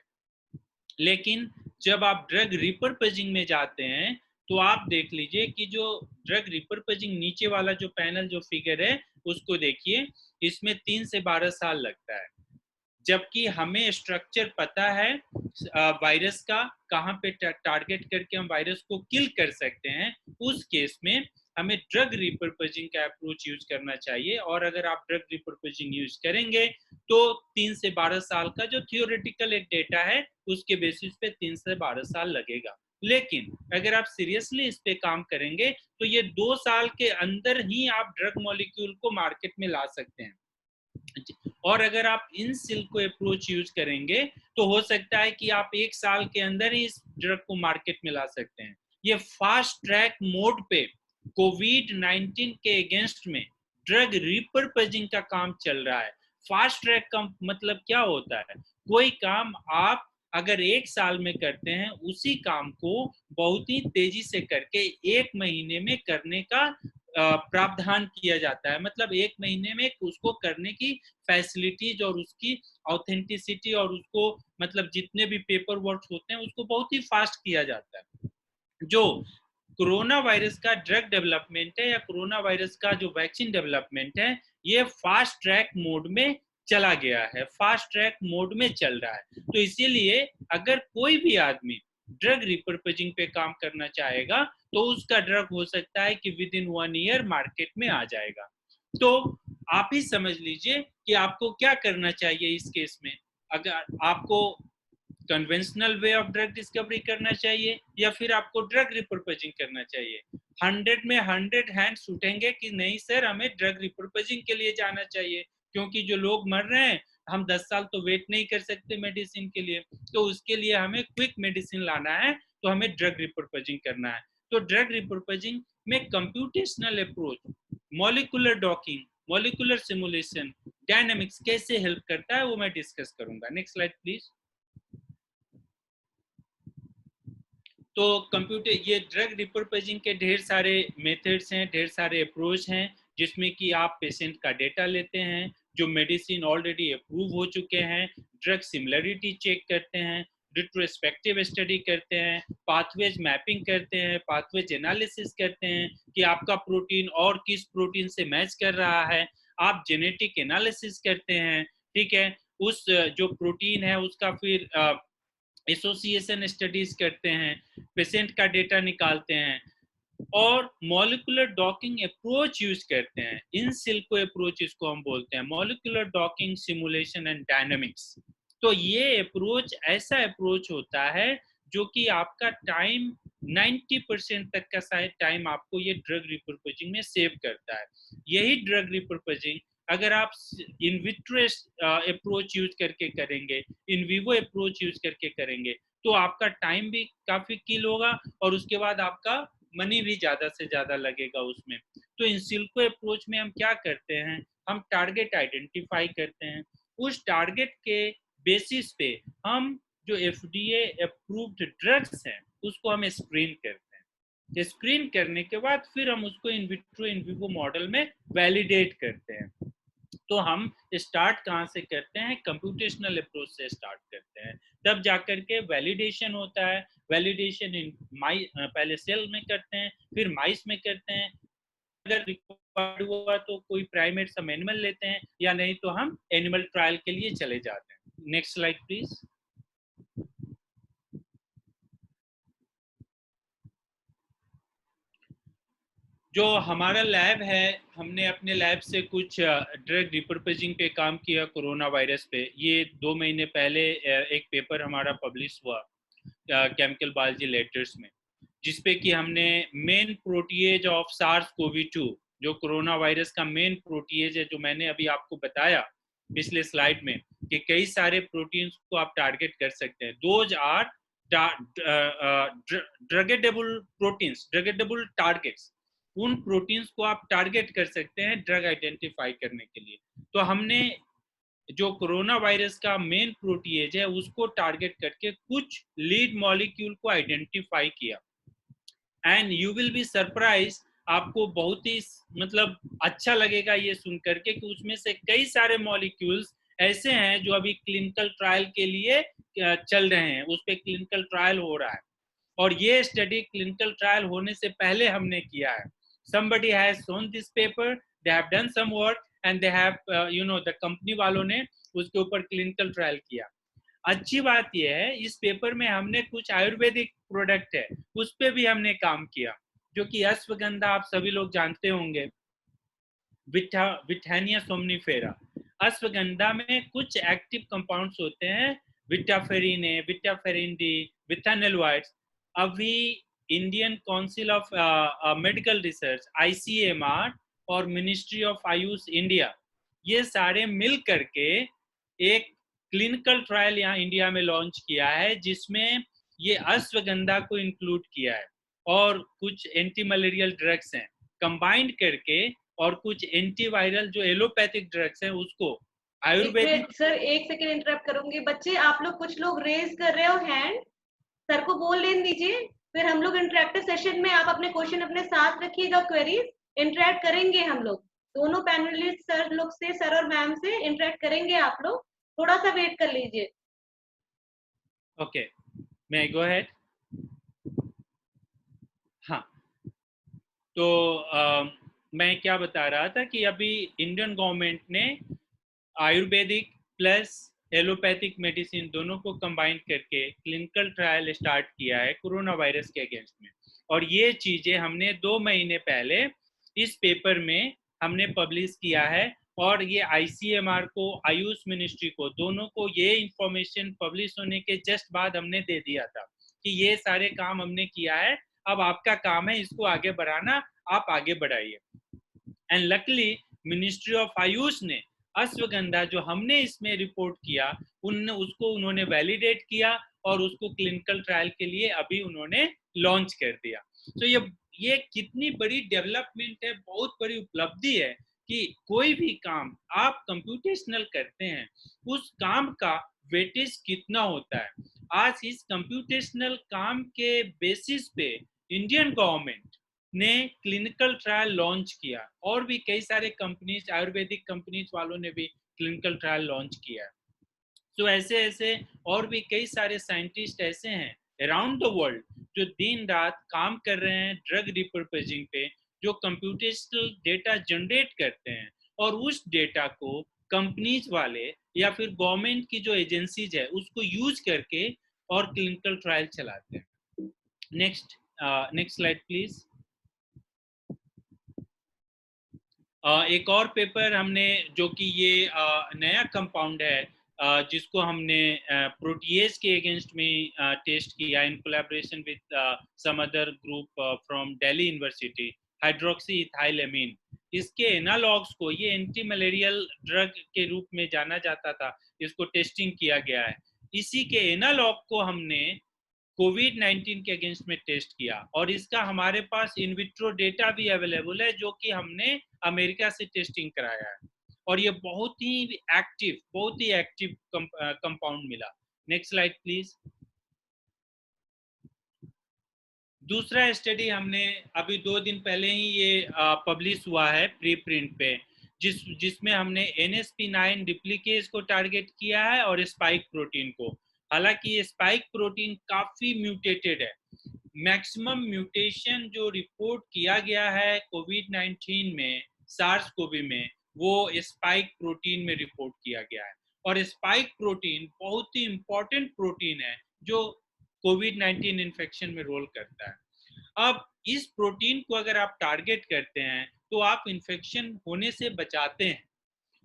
लेकिन जब आप ड्रग रिपर्पजिंग में जाते हैं तो आप देख लीजिए कि जो ड्रग रिपर्पजिंग नीचे वाला जो पैनल जो फिगर है उसको देखिए, इसमें 3 से 12 साल लगता है। जबकि हमें स्ट्रक्चर पता है वायरस का, कहाँ पे टारगेट करके हम वायरस को किल कर सकते हैं, उस केस में हमें ड्रग रिपर्पजिंग का अप्रोच यूज करना चाहिए। और अगर आप ड्रग रिपर्पजिंग यूज करेंगे तो 3 से 12 साल का जो थियोरेटिकल एक डेटा है उसके बेसिस पे 3 से 12 साल लगेगा। लेकिन अगर आप सीरियसली इस पे काम करेंगे तो ये 2 साल के अंदर ही आप ड्रग मॉलिक्यूल को मार्केट में ला सकते हैं। और अगर आप इन सिल्को अप्रोच यूज करेंगे तो हो सकता है कि आप 1 साल के अंदर ही इस ड्रग को मार्केट में ला सकते हैं। ये फास्ट ट्रैक मोड पे कोविड-19 के अगेंस्ट में ड्रग रिपर्पजिंग का काम चल रहा है। फास्ट ट्रैक का मतलब क्या होता है? कोई काम आप अगर 1 साल में करते हैं, उसी काम को बहुत ही तेजी से करके 1 महीने में करने का प्रावधान किया जाता है। मतलब 1 महीने में उसको करने की फैसिलिटीज और उसकी ऑथेंटिसिटी और उसको मतलब जितने भी पेपर वर्क होते हैं उसको बहुत ही फास्ट किया जाता है। जो कोरोना वायरस का ड्रग डेवलपमेंट है या कोरोना वायरस का जो वैक्सीन डेवलपमेंट है, ये फास्ट ट्रैक मोड में चला गया है, फास्ट ट्रैक मोड में चल रहा है। तो इसीलिए अगर कोई भी आदमी ड्रग रिपर्पजिंग पे काम करना चाहेगा तो उसका ड्रग हो सकता है कि विद इन 1 ईयर मार्केट में आ जाएगा। तो आप ही समझ लीजिए कि आपको क्या करना चाहिए इस केस में। अगर आपको conventional way of drug discovery करना चाहिए या फिर आपको ड्रग रिपर्पजिंग करना चाहिए। 100 में 100 हैंड्स उठेंगे कि नहीं सर हमें ड्रग रिपर्पजिंग के लिए जाना चाहिए, क्योंकि जो लोग मर रहे हैं हम 10 साल तो वेट नहीं कर सकते मेडिसिन के लिए, तो उसके लिए हमें क्विक मेडिसिन लाना है, तो हमें ड्रग रिपर्पजिंग करना है। तो ड्रग रिपर्पजिंग में computational approach, molecular docking, molecular simulation, dynamics कैसे हेल्प करता है वो मैं डिस्कस करूंगा। Next slide please. तो कंप्यूटर ये ड्रग रिपर्पजिंग के ढेर सारे मेथड्स हैं, ढेर सारे अप्रोच हैं, जिसमें कि आप पेशेंट का डेटा लेते हैं जो मेडिसिन ऑलरेडी अप्रूव हो चुके हैं, ड्रग सिमिलरिटी चेक करते हैं, रिट्रोस्पेक्टिव स्टडी करते हैं, पाथवेज मैपिंग करते हैं, पाथवेज एनालिसिस करते हैं कि आपका प्रोटीन और किस प्रोटीन से मैच कर रहा है, आप जेनेटिक एनालिसिस करते हैं, ठीक है, उस जो प्रोटीन है उसका फिर एसोसिएशन स्टडीज करते हैं, पेशेंट का डेटा निकालते हैं और मॉलिक्यूलर डॉकिंग अप्रोच यूज करते हैं। इन सिल्को अप्रोच इसको हम बोलते हैं, molecular docking simulation and dynamics. तो ये अप्रोच ऐसा अप्रोच होता है जो कि आपका टाइम 90% तक का शायद टाइम आपको ये ड्रग रिपर्पजिंग में सेव करता है। यही ड्रग रिपर्पजिंग अगर आप इन विट्रो अप्रोच यूज करके करेंगे, इन विवो अप्रोच यूज करके करेंगे, तो आपका टाइम भी काफी किल होगा और उसके बाद आपका मनी भी ज्यादा से ज्यादा लगेगा उसमें। तो इन सिल्को अप्रोच में हम क्या करते हैं, हम टारगेट आइडेंटिफाई करते हैं, उस टारगेट के बेसिस पे हम जो FDA अप्रूव्ड ड्रग्स हैं उसको हम स्क्रीन करते हैं। स्क्रीन करने के बाद फिर हम उसको in vitro in vivo model में वैलिडेट करते हैं। तो हम स्टार्ट कहाँ से करते हैं, कंप्यूटेशनल अप्रोच से स्टार्ट करते हैं, तब जाकर के वैलिडेशन होता है। वैलिडेशन इन पहले सेल में करते हैं, फिर माइस में करते हैं, अगर रिक्वायर्ड हुआ तो कोई प्राइमेट हम एनिमल लेते हैं या नहीं तो हम एनिमल ट्रायल के लिए चले जाते हैं। Next slide please. जो हमारा लैब है, हमने अपने लैब से कुछ ड्रग रिपर्पजिंग पे काम किया कोरोना वायरस पे। ये 2 महीने पहले एक पेपर हमारा पब्लिश हुआ केमिकल बायोलॉजी लेटर्स में, जिसपे कि हमने मेन प्रोटीएज ऑफ SARS-CoV-2, जो कोरोना वायरस का मेन प्रोटीएज है, जो मैंने अभी आपको बताया पिछले स्लाइड में कि कई सारे प्रोटीन्स को आप टारगेट कर सकते हैं। Those are druggable proteins, druggable targets. उन प्रोटीन्स को आप टारगेट कर सकते हैं ड्रग आइडेंटिफाई करने के लिए। तो हमने जो कोरोना वायरस का मेन प्रोटीएज है उसको टारगेट करके कुछ लीड मॉलिक्यूल को आइडेंटिफाई किया। And you will be surprise, आपको बहुत ही मतलब अच्छा लगेगा ये सुन करके कि उसमें से कई सारे मॉलिक्यूल्स ऐसे हैं जो अभी क्लिनिकल ट्रायल के लिए चल रहे हैं, उस पर क्लिनिकल ट्रायल हो रहा है। और ये स्टडी क्लिनिकल ट्रायल होने से पहले हमने किया है। somebody has shown this paper, they have done some work and they have the company वालों ने उसके ऊपर क्लिनिकल ट्रायल किया। अच्छी बात यह है इस पेपर में हमने कुछ आयुर्वेदिक प्रोडक्ट है उस पे भी हमने काम किया, जो कि अश्वगंधा आप सभी लोग जानते होंगे, विटानिया सोमनीफेरा। अश्वगंधा में कुछ एक्टिव कंपाउंड्स होते हैं, विटाफेरिन ए, विटाफेरिन डी, विटानिलवाइड्स। अभी Indian council of medical research ICMR और मिनिस्ट्री ऑफ आयुष इंडिया, ये सारे मिल करके एक क्लिनिकल ट्रायल यहाँ इंडिया में लॉन्च किया है, जिसमें ये अश्वगंधा को इंक्लूड किया है और कुछ एंटी मलेरियल ड्रग्स हैं कंबाइंड करके, और कुछ एंटीवायरल जो एलोपैथिक ड्रग्स हैं उसको आयुर्वेदिक। सर एक सेकंड इंटरप्ट करूंगी। बच्चे आप लोग कुछ लोग रेज कर रहे हो हैंड, सर को बोल लेने दीजिए, फिर हम लोग इंटरेक्टिव सेशन में आप अपने क्वेश्चन अपने साथ रखिएगा, क्वेरीज इंटरेक्ट करेंगे हम लोग दोनों पैनलिस्ट सर लोग से, सर और मैम से इंटरेक्ट करेंगे आप लोग, थोड़ा सा वेट कर लीजिए। ओके, मे आई गो अहेड? हाँ, तो मैं क्या बता रहा था कि अभी इंडियन गवर्नमेंट ने आयुर्वेदिक प्लस एलोपैथिक मेडिसिन दोनों को कंबाइन करके क्लिनिकल ट्रायल स्टार्ट किया है कोरोना वायरस के अगेंस्ट में। और ये चीजें हमने 2 महीने पहले इस पेपर में हमने पब्लिश किया है और ये ICMR को, आयुष मिनिस्ट्री को, दोनों को ये इंफॉर्मेशन पब्लिश होने के जस्ट बाद हमने दे दिया था कि ये सारे काम हमने किया है, अब आपका काम है इसको आगे बढ़ाना, आप आगे बढ़ाइए। And luckily ministry of Ayush ने अश्वगंधा जो हमने इसमें रिपोर्ट किया उन्होंने वैलिडेट किया और उसको क्लिनिकल ट्रायल के लिए अभी उन्होंने लॉन्च कर दिया। तो ये कितनी बड़ी डेवलपमेंट है, बहुत बड़ी उपलब्धि है कि कोई भी काम आप कंप्यूटेशनल करते हैं उस काम का वेटेज कितना होता है। आज इस कंप्यूटेशनल काम के बेसिस पे इंडियन गवर्नमेंट ने क्लिनिकल ट्रायल लॉन्च किया और भी कई सारे कंपनीज, आयुर्वेदिक कंपनीज वालों ने भी क्लिनिकल ट्रायल लॉन्च किया है। तो ऐसे ऐसे और भी कई सारे साइंटिस्ट ऐसे हैं अराउंड द वर्ल्ड जो दिन रात काम कर रहे हैं ड्रग रिपर्पजिंग पे, जो कंप्यूटेशनल डेटा जनरेट करते हैं और उस डेटा को कंपनीज वाले या फिर गवर्नमेंट की जो एजेंसीज है उसको यूज करके और क्लिनिकल ट्रायल चलाते हैं। Next slide please. एक और पेपर हमने, जो कि ये नया कंपाउंड है जिसको हमने प्रोटीएज के अगेंस्ट में टेस्ट किया in collaboration with some other group from Delhi university, hydroxy ethylamine. इसके एनालॉग्स को, ये एंटी मलेरियल ड्रग के रूप में जाना जाता था, इसको टेस्टिंग किया गया है। इसी के एनालॉग को हमने कोविड-19 के अगेंस्ट में टेस्ट किया और इसका हमारे पास इन विट्रो डेटा भी अवेलेबल है जो कि हमने अमेरिका से टेस्टिंग कराया है और ये बहुत ही एक्टिव कंपाउंड मिला। Next slide please. दूसरा स्टडी हमने अभी 2 दिन पहले ही ये पब्लिश हुआ है प्री प्रिंट पे, जिसमें हमने NSP9 रिप्लिकेज को टारगेट किया है और स्पाइक प्रोटीन को। हालांकि ये स्पाइक प्रोटीन काफी म्यूटेटेड है। मैक्सिमम म्यूटेशन जो रिपोर्ट किया गया है कोविड-19 में, सार्स कोवी में, वो स्पाइक प्रोटीन में रिपोर्ट किया गया है और स्पाइक प्रोटीन बहुत ही इंपॉर्टेंट प्रोटीन है जो कोविड-19 इन्फेक्शन में रोल करता है। अब इस प्रोटीन को अगर आप टारगेट करते हैं तो आप इन्फेक्शन होने से बचाते हैं,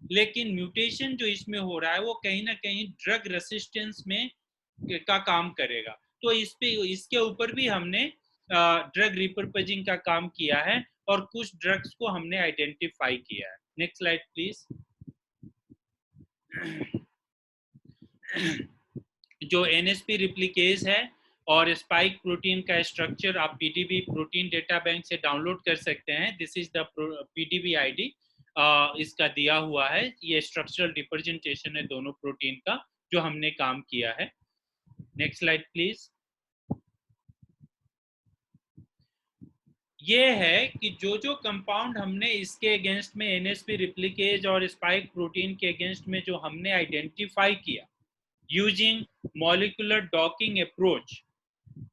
लेकिन म्यूटेशन जो इसमें हो रहा है वो कहीं ना कहीं ड्रग रेसिस्टेंस में का काम करेगा। तो इसके ऊपर भी हमने ड्रग रिपर्पजिंग का काम किया है और कुछ ड्रग्स को हमने आइडेंटिफाई किया है। Next slide please. जो NSP रिप्लिकेज है और स्पाइक प्रोटीन का स्ट्रक्चर आप PDB प्रोटीन डेटा बैंक से डाउनलोड कर सकते हैं। This is the PDB ID इसका दिया हुआ है। ये स्ट्रक्चरल रिप्रेजेंटेशन है दोनों प्रोटीन का जो हमने काम किया है। Next slide please. ये है कि जो कंपाउंड हमने इसके अगेंस्ट में NSP रिप्लिकेज और स्पाइक प्रोटीन के अगेंस्ट में जो हमने आइडेंटिफाई किया यूजिंग मॉलिक्यूलर डॉकिंग अप्रोच,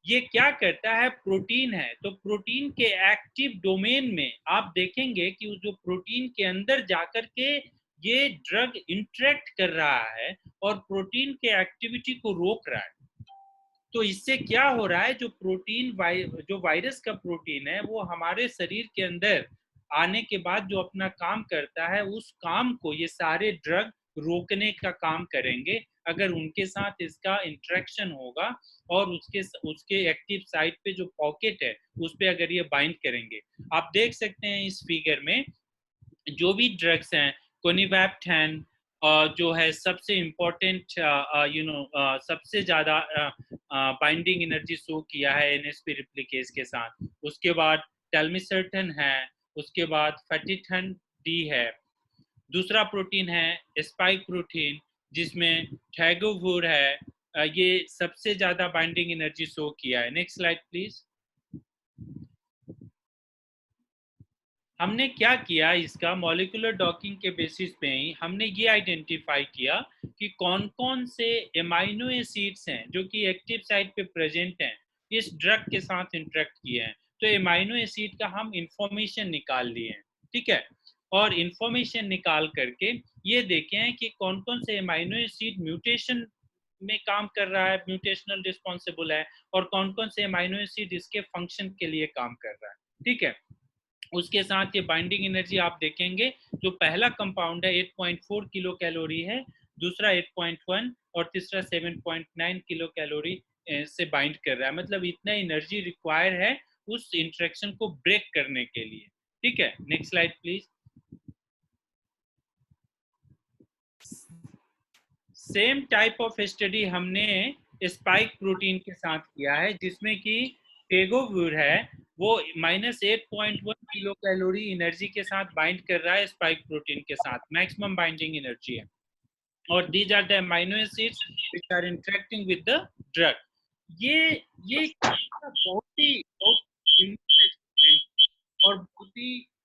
ये क्या करता है, प्रोटीन है तो प्रोटीन के एक्टिव डोमेन में आप देखेंगे कि जो प्रोटीन के अंदर जाकर के ये ड्रग इंटरेक्ट कर रहा है और प्रोटीन के एक्टिविटी को रोक रहा है। तो इससे क्या हो रहा है, जो प्रोटीन जो वायरस का प्रोटीन है वो हमारे शरीर के अंदर आने के बाद जो अपना काम करता है उस काम को ये सारे ड्रग रोकने का काम करेंगे अगर उनके साथ इसका इंटरेक्शन होगा और उसके एक्टिव साइट पे जो पॉकेट है उस पे अगर ये बाइंड करेंगे। आप देख सकते हैं इस फिगर में जो भी ड्रग्स हैं, कोनिवैप्टान जो है सबसे इम्पोर्टेंट सबसे ज्यादा बाइंडिंग एनर्जी शो किया है NSP रिप्लिकेज के साथ। उसके बाद टेलमिसर्टन है, उसके बाद फैटिथन D है। दूसरा प्रोटीन है स्पाइक प्रोटीन जिसमें थैगोवुर है, ये सबसे ज्यादा बाइंडिंग एनर्जी शो किया है। Next slide please. हमने क्या किया, इसका मॉलिक्यूलर डॉकिंग के बेसिस पे ही हमने ये आइडेंटिफाई किया कि कौन कौन से एमाइनो एसिड्स हैं जो कि एक्टिव साइट पे प्रेजेंट हैं, इस ड्रग के साथ इंटरेक्ट किए हैं। तो एमाइनो एसिड का हम इंफॉर्मेशन निकाल लिए हैं, ठीक है, और इंफॉर्मेशन निकाल करके ये देखे हैं कि कौन कौन से एमाइनो एसिड म्यूटेशन में काम कर रहा है, म्यूटेशनल रिस्पॉन्सिबल है, और कौन कौन से एमाइनो एसिड इसके फंक्शन के लिए काम कर रहा है, ठीक है। उसके साथ ये बाइंडिंग एनर्जी आप देखेंगे, जो पहला कंपाउंड है 8.4 किलो कैलोरी है, दूसरा 8.1 और तीसरा 7.9 किलो कैलोरी से बाइंड कर रहा है। मतलब इतना एनर्जी रिक्वायर है उस इंटरेक्शन को ब्रेक करने के लिए। ठीक है, next slide please. Same type of study हमने स्पाइक प्रोटीन के साथ किया है, जिसमें कि टेगोव्यूर है वो -8.1 किलो कैलोरी एनर्जी के साथ बाइंड कर रहा है स्पाइक प्रोटीन के साथ, मैक्सिमम बाइंडिंग एनर्जी है। और these are the amino acids which are interacting with the drug. ये बहुत ही और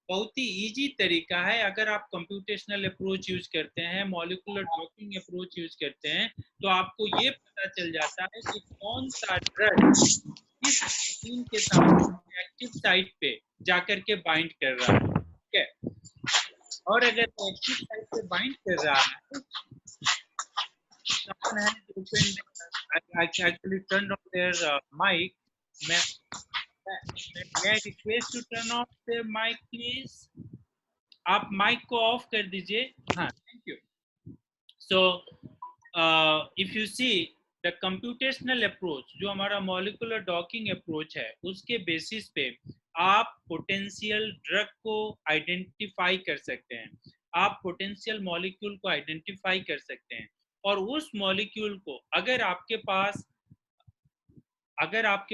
बहुत ही इजी तरीका है। अगर आप कंप्यूटेशनल अप्रोच यूज करते हैं, मॉलिक्यूलर डॉकिंग अप्रोच यूज करते हैं, तो आपको ये पता चल जाता है कि कौन सा ड्रग किस प्रोटीन के साथ एक्टिव साइट पे जाकर के बाइंड कर रहा है। ठीक है, और अगर एक्टिव साइट पे बाइंड कर रहा है, someone has opened, I actually turned on their mic. May I request to turn off their mic, please? आप माइक को ऑफ कर दीजिए। हाँ, thank you. So if you see the computational approach, जो हमारा मॉलिक्यूलर डॉकिंग अप्रोच है, उसके basis पे आप पोटेंशियल ड्रग को आइडेंटिफाई कर सकते हैं, आप पोटेंशियल मॉलिक्यूल को आइडेंटिफाई कर सकते हैं, और उस मॉलिक्यूल को अगर आपके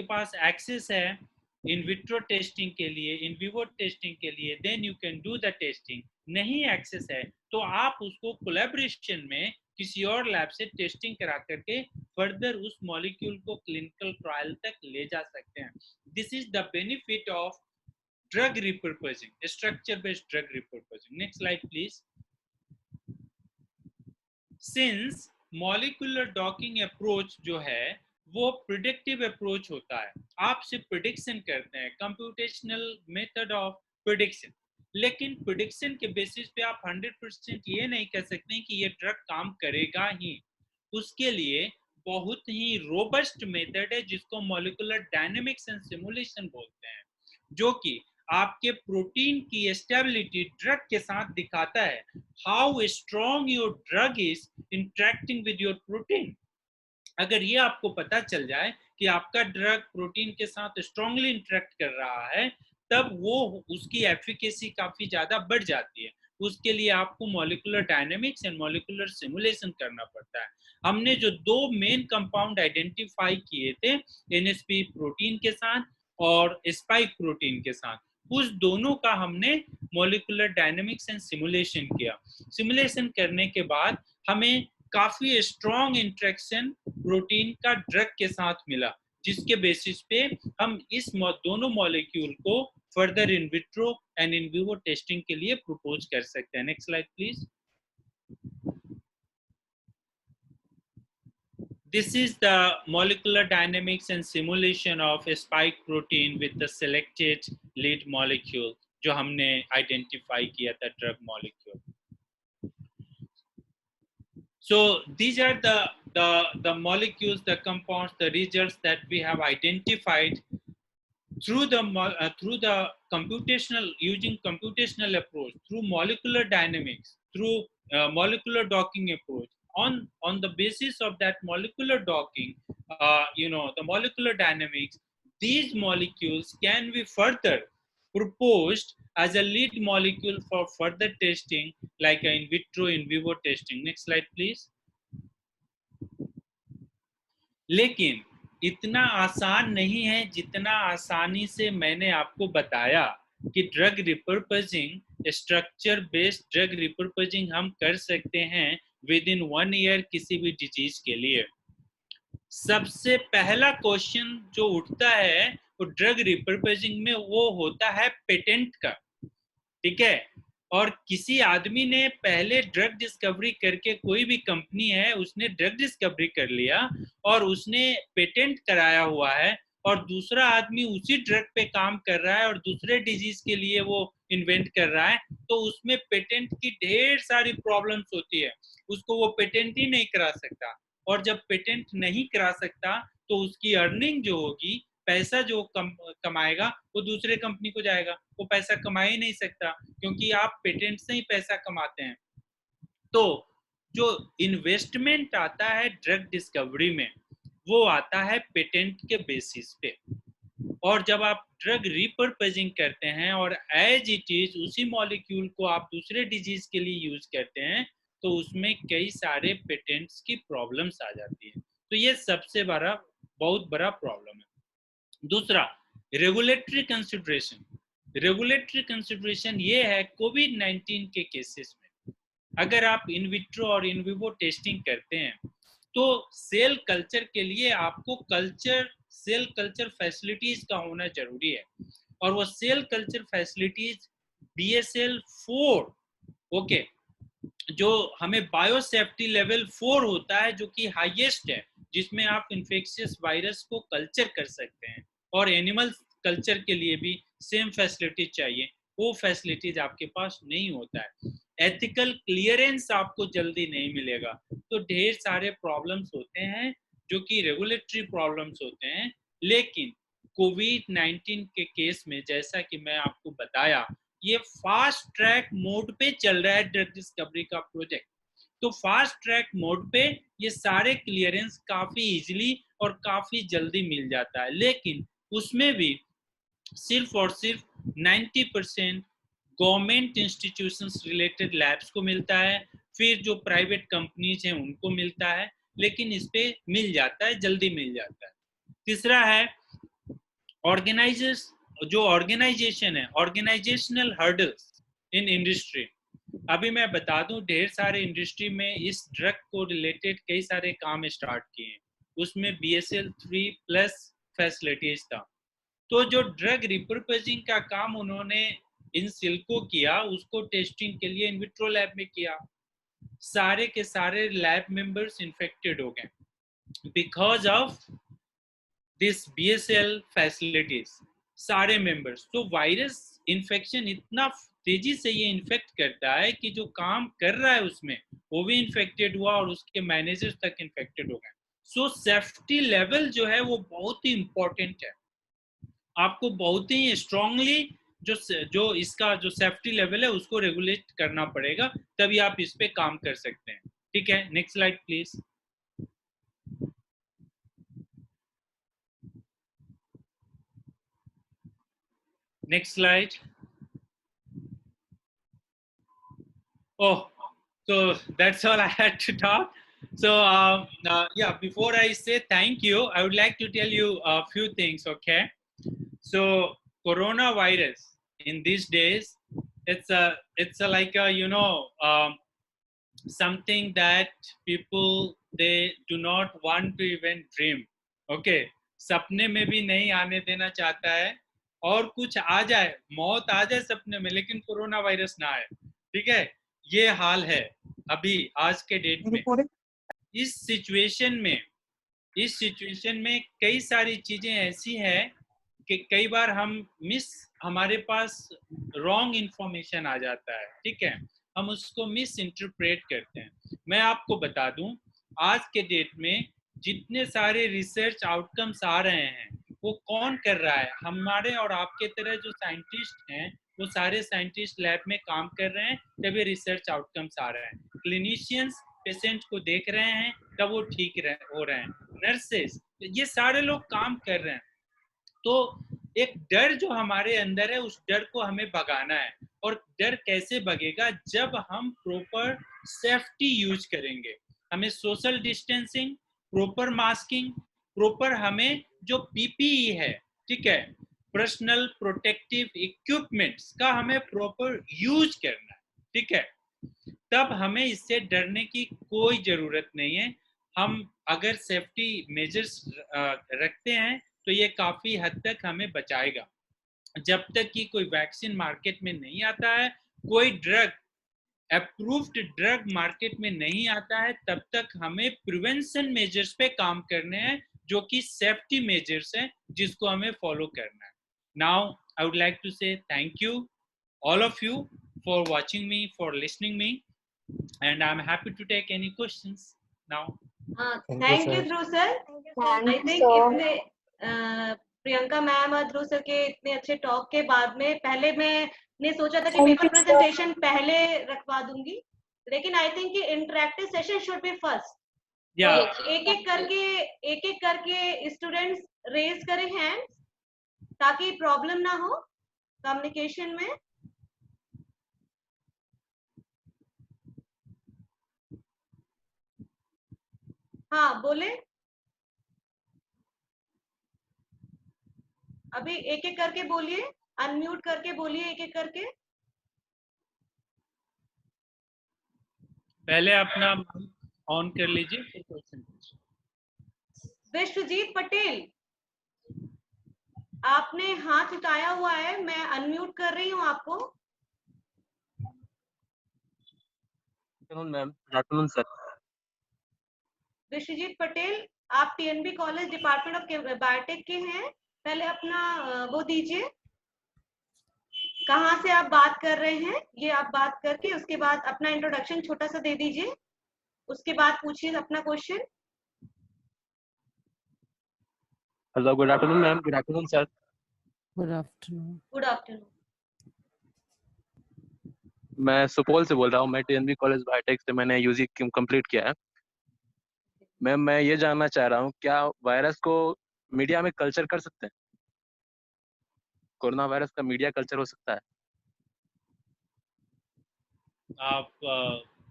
पास एक्सेस है इन विट्रो टेस्टिंग के लिए, इन विवो टेस्टिंग के लिए, then you can do the testing. नहीं एक्सेस है तो आप उसको कोलैबोरेशन में किसी और लैब से टेस्टिंग करा करके फर्दर उस मॉलिक्यूल को क्लिनिकल ट्रायल तक ले जा सकते हैं। This is the benefit of drug repurposing, structure based drug repurposing. Next slide please. Since molecular docking approach जो है वो प्रिडिक्टिव अप्रोच होता है, आप सिर्फ प्रिडिक्शन करते हैं, कंप्यूटेशनल मेथड ऑफ प्रिडिक्शन। लेकिन प्रिडिक्शन के बेसिस पे आप 100% ये नहीं कह सकते कि ये ड्रग काम करेगा ही। उसके लिए बहुत ही रोबस्ट मेथड है जिसको मॉलिक्यूलर डायनेमिक्स एंड सिमुलेशन बोलते हैं, जो कि आपके प्रोटीन की स्टेबिलिटी ड्रग के साथ दिखाता है, how strong your drug is interacting with your protein. अगर ये आपको पता चल जाए कि आपका ड्रग प्रोटीन के साथ स्ट्रांगली इंटरेक्ट कर रहा है, तब वो उसकी एफिकेसी काफी ज्यादा बढ़ जाती है। उसके लिए आपको molecular dynamics and molecular simulation करना पड़ता है। हमने जो दो मेन कंपाउंड आइडेंटिफाई किए थे, एनएसपी प्रोटीन के साथ और स्पाइक प्रोटीन के साथ, उस दोनों का हमने मॉलिक्यूलर डायनेमिक्स एंड सिमुलेशन किया। सिमुलेशन करने के बाद हमें काफी स्ट्रॉन्ग इंटरेक्शन प्रोटीन का ड्रग के साथ मिला, जिसके बेसिस पे हम इस दोनों मॉलिक्यूल को further in vitro and in vivo testing के लिए प्रपोज कर सकते हैं। Next slide please. This is the molecular dynamics and simulation of a spike protein with the selected lead molecule जो हमने identify किया था drug molecule. So these are the molecules, the compounds, the results that we have identified through the computational, using computational approach, through molecular dynamics, through molecular docking approach. On the basis of that molecular docking, the molecular dynamics, these molecules can be further proposed as a lead molecule for further testing, like in vitro, in vivo testing. Next slide, please. लेकिन इतना आसान नहीं है जितना आसानी से मैंने आपको बताया कि drug repurposing, structure based drug repurposing हम कर सकते हैं विद इन 1 ईयर किसी भी डिजीज के लिए। सबसे पहला क्वेश्चन जो उठता है वो ड्रग रिपर्पजिंग में वो होता है पेटेंट का। ठीक है, और किसी आदमी ने पहले ड्रग डिस्कवरी करके, कोई भी कंपनी है उसने ड्रग डिस्कवरी कर लिया और उसने पेटेंट कराया हुआ है, और दूसरा आदमी उसी ड्रग पे काम कर रहा है और दूसरे डिजीज के लिए वो इन्वेंट कर रहा है, तो उसमें पेटेंट की ढेर सारी प्रॉब्लम्स होती है, उसको वो पेटेंट ही नहीं करा सकता। और जब पेटेंट नहीं करा सकता तो उसकी अर्निंग जो होगी पैसा जो कमाएगा वो दूसरे कंपनी को जाएगा, वो पैसा कमा ही नहीं सकता क्योंकि आप पेटेंट से ही पैसा कमाते हैं। तो जो इन्वेस्टमेंट आता है ड्रग डिस्कवरी में वो आता है पेटेंट के बेसिस पे, और जब आप ड्रग रिपर्पजिंग करते हैं और एज इट इज उसी मॉलिक्यूल को आप दूसरे डिजीज के लिए यूज करते हैं तो उसमें कई सारे पेटेंट्स की प्रॉब्लम्स आ जाती है। तो ये सबसे बड़ा बहुत बड़ा प्रॉब्लम है। दूसरा, रेगुलेटरी कंसिडरेशन। रेगुलेटरी कंसिडरेशन ये है कोविड-19 के केसेस में अगर आप इन विट्रो और इन विवो टेस्टिंग करते हैं तो सेल कल्चर के लिए आपको सेल कल्चर फैसिलिटीज का होना जरूरी है, और वो cell culture facilities BSL 4 okay, जो हमें बायो सेफ्टी लेवल 4 होता है जो कि हाईएस्ट है, जिसमें आप इन्फेक्शियस वायरस को कल्चर कर सकते हैं, और एनिमल कल्चर के लिए भी सेम फैसिलिटी चाहिए, वो फैसिलिटीज आपके पास नहीं होता है। एथिकल क्लियरेंस आपको जल्दी नहीं मिलेगा, तो ढेर सारे प्रॉब्लम्स होते हैं जो कि रेगुलेटरी प्रॉब्लम्स होते हैं। लेकिन कोविड-19 के केस में जैसा कि मैं आपको बताया, ये फास्ट ट्रैक मोड पे चल रहा है ड्रग डिस्कवरी का प्रोजेक्ट। तो फास्ट ट्रैक मोड पे ये सारे क्लियरेंस काफी इजीली और काफी जल्दी मिल जाता है, लेकिन उसमें भी सिर्फ और सिर्फ 90% गवर्नमेंट इंस्टीट्यूशंस रिलेटेड लैब्स को मिलता है, फिर जो प्राइवेट कंपनीज हैं उनको मिलता है, लेकिन इस पे मिल जाता है, जल्दी मिल जाता है। तीसरा है ऑर्गेनाइजर्स, जो ऑर्गेनाइजेशन है, ऑर्गेनाइजेशनल हर्डल्स इन इंडस्ट्री। अभी मैं बता दूं ढेर सारे इंडस्ट्री में इस ड्रग को रिलेटेड कई सारे काम स्टार्ट किए हैं, उसमें BSL 3+ फैसिलिटीज था। तो जो ड्रग रिपर्पजिंग का काम उन्होंने इन सिल्को किया, उसको टेस्टिंग के लिए इनविट्रो लैब में किया, सारे के सारे लैब मेंबर्स इन्फेक्टेड हो गए because of this BSL facilities, सारे मेंबर्स। तो वायरस इन्फेक्शन इतना तेजी से ये इन्फेक्ट करता है कि जो काम कर रहा है उसमें वो भी इन्फेक्टेड हुआ और उसके मैनेजर्स तक इन्फेक्टेड हो गए। सो सेफ्टी लेवल जो है वो बहुत ही इंपॉर्टेंट है, आपको बहुत ही स्ट्रांगली जो इसका जो सेफ्टी लेवल है उसको रेगुलेट करना पड़ेगा, तभी आप इस पे काम कर सकते हैं। ठीक है, next slide please. Next slide. Oh, so that's all I had to talk. So yeah, before I say thank you, I would like to tell you a few things. Okay, so coronavirus in these days, it's a like a something that people they do not want to even dream. Okay, सपने में भी नहीं आने देना चाहता है, और कुछ आ जाए, मौत आ जाए सपने में, लेकिन कोरोना वायरस ना आए। ठीक है, ये हाल है अभी आज के डेट में। इस सिचुएशन में कई सारी चीजें ऐसी हैं कि कई बार हमारे पास रॉन्ग इंफॉर्मेशन आ जाता है। ठीक है, हम उसको मिस इंटरप्रेट करते हैं। मैं आपको बता दूं, आज के डेट में जितने सारे रिसर्च आउटकम्स आ रहे हैं वो कौन कर रहा है? हमारे और आपके तरह जो साइंटिस्ट हैं वो सारे साइंटिस्ट लैब में काम कर रहे हैं, तभी रिसर्च आउटकम्स आ रहे हैं। क्लिनिशियंस पेशेंट को देख रहे हैं तब वो ठीक हो रहे हैं। नर्सेस, ये सारे लोग काम कर रहे हैं। तो एक डर जो हमारे अंदर है उस डर को हमें भगाना है, और डर कैसे भगेगा? जब हम प्रॉपर सेफ्टी यूज करेंगे। हमें social distancing, proper masking, proper हमें जो PPE है, ठीक है, पर्सनल प्रोटेक्टिव इक्विपमेंट्स का हमें प्रॉपर यूज करना है। ठीक है, तब हमें इससे डरने की कोई जरूरत नहीं है। हम अगर सेफ्टी मेजर्स रखते हैं तो ये काफी हद तक हमें बचाएगा। जब तक कि कोई वैक्सीन मार्केट में नहीं आता है, कोई ड्रग अप्रूव्ड ड्रग मार्केट में नहीं आता है, तब तक हमें प्रिवेंशन मेजर्स पे काम करने हैं, जो कि सेफ्टी मेजर्स हैं जिसको हमें फॉलो करना है। Now I would like to say thank you all of you for watching me, for listening me, and I'm happy to take any questions now. Thank you, Dhruv sir. I think इसने Priyanka ma'am और ध्रुव sir के इतने अच्छे talk के बाद में पहले मैंने सोचा था कि पेपर प्रेजेंटेशन पहले रखवा दूंगी, लेकिन आई थिंक कि interactive session should be first. Yeah. तो एक एक करके स्टूडेंट्स रेज करें हैंड ताकि प्रॉब्लम ना हो कम्युनिकेशन में। हाँ बोले, अभी एक एक करके बोलिए, अनम्यूट करके बोलिए एक एक करके। पहले अपना ऑन कर लीजिए फिर क्वेश्चन पूछिए। विश्वजीत पटेल, आपने हाथ उठाया हुआ है, मैं अनम्यूट कर रही हूँ आपको। Ma'am, good afternoon sir. Vishwajeet Patel, आप TNB college department of biotech के हैं, पहले अपना वो दीजिए, कहाँ से आप बात कर रहे हैं ये आप बात करके उसके बाद अपना इंट्रोडक्शन छोटा सा दे दीजिए, उसके बाद पूछिए अपना question. Hello, good afternoon ma'am, good afternoon sir. Good afternoon. Good afternoon. मैं सुपौल से बोल रहा हूँ, मैं टीएनबी कॉलेज बायोटेक से मैंने यूजी कंप्लीट किया है। मैम मैं ये जानना चाह रहा हूँ, क्या वायरस को मीडिया में कल्चर कर सकते हैं? कोरोना वायरस का मीडिया कल्चर हो सकता है? आप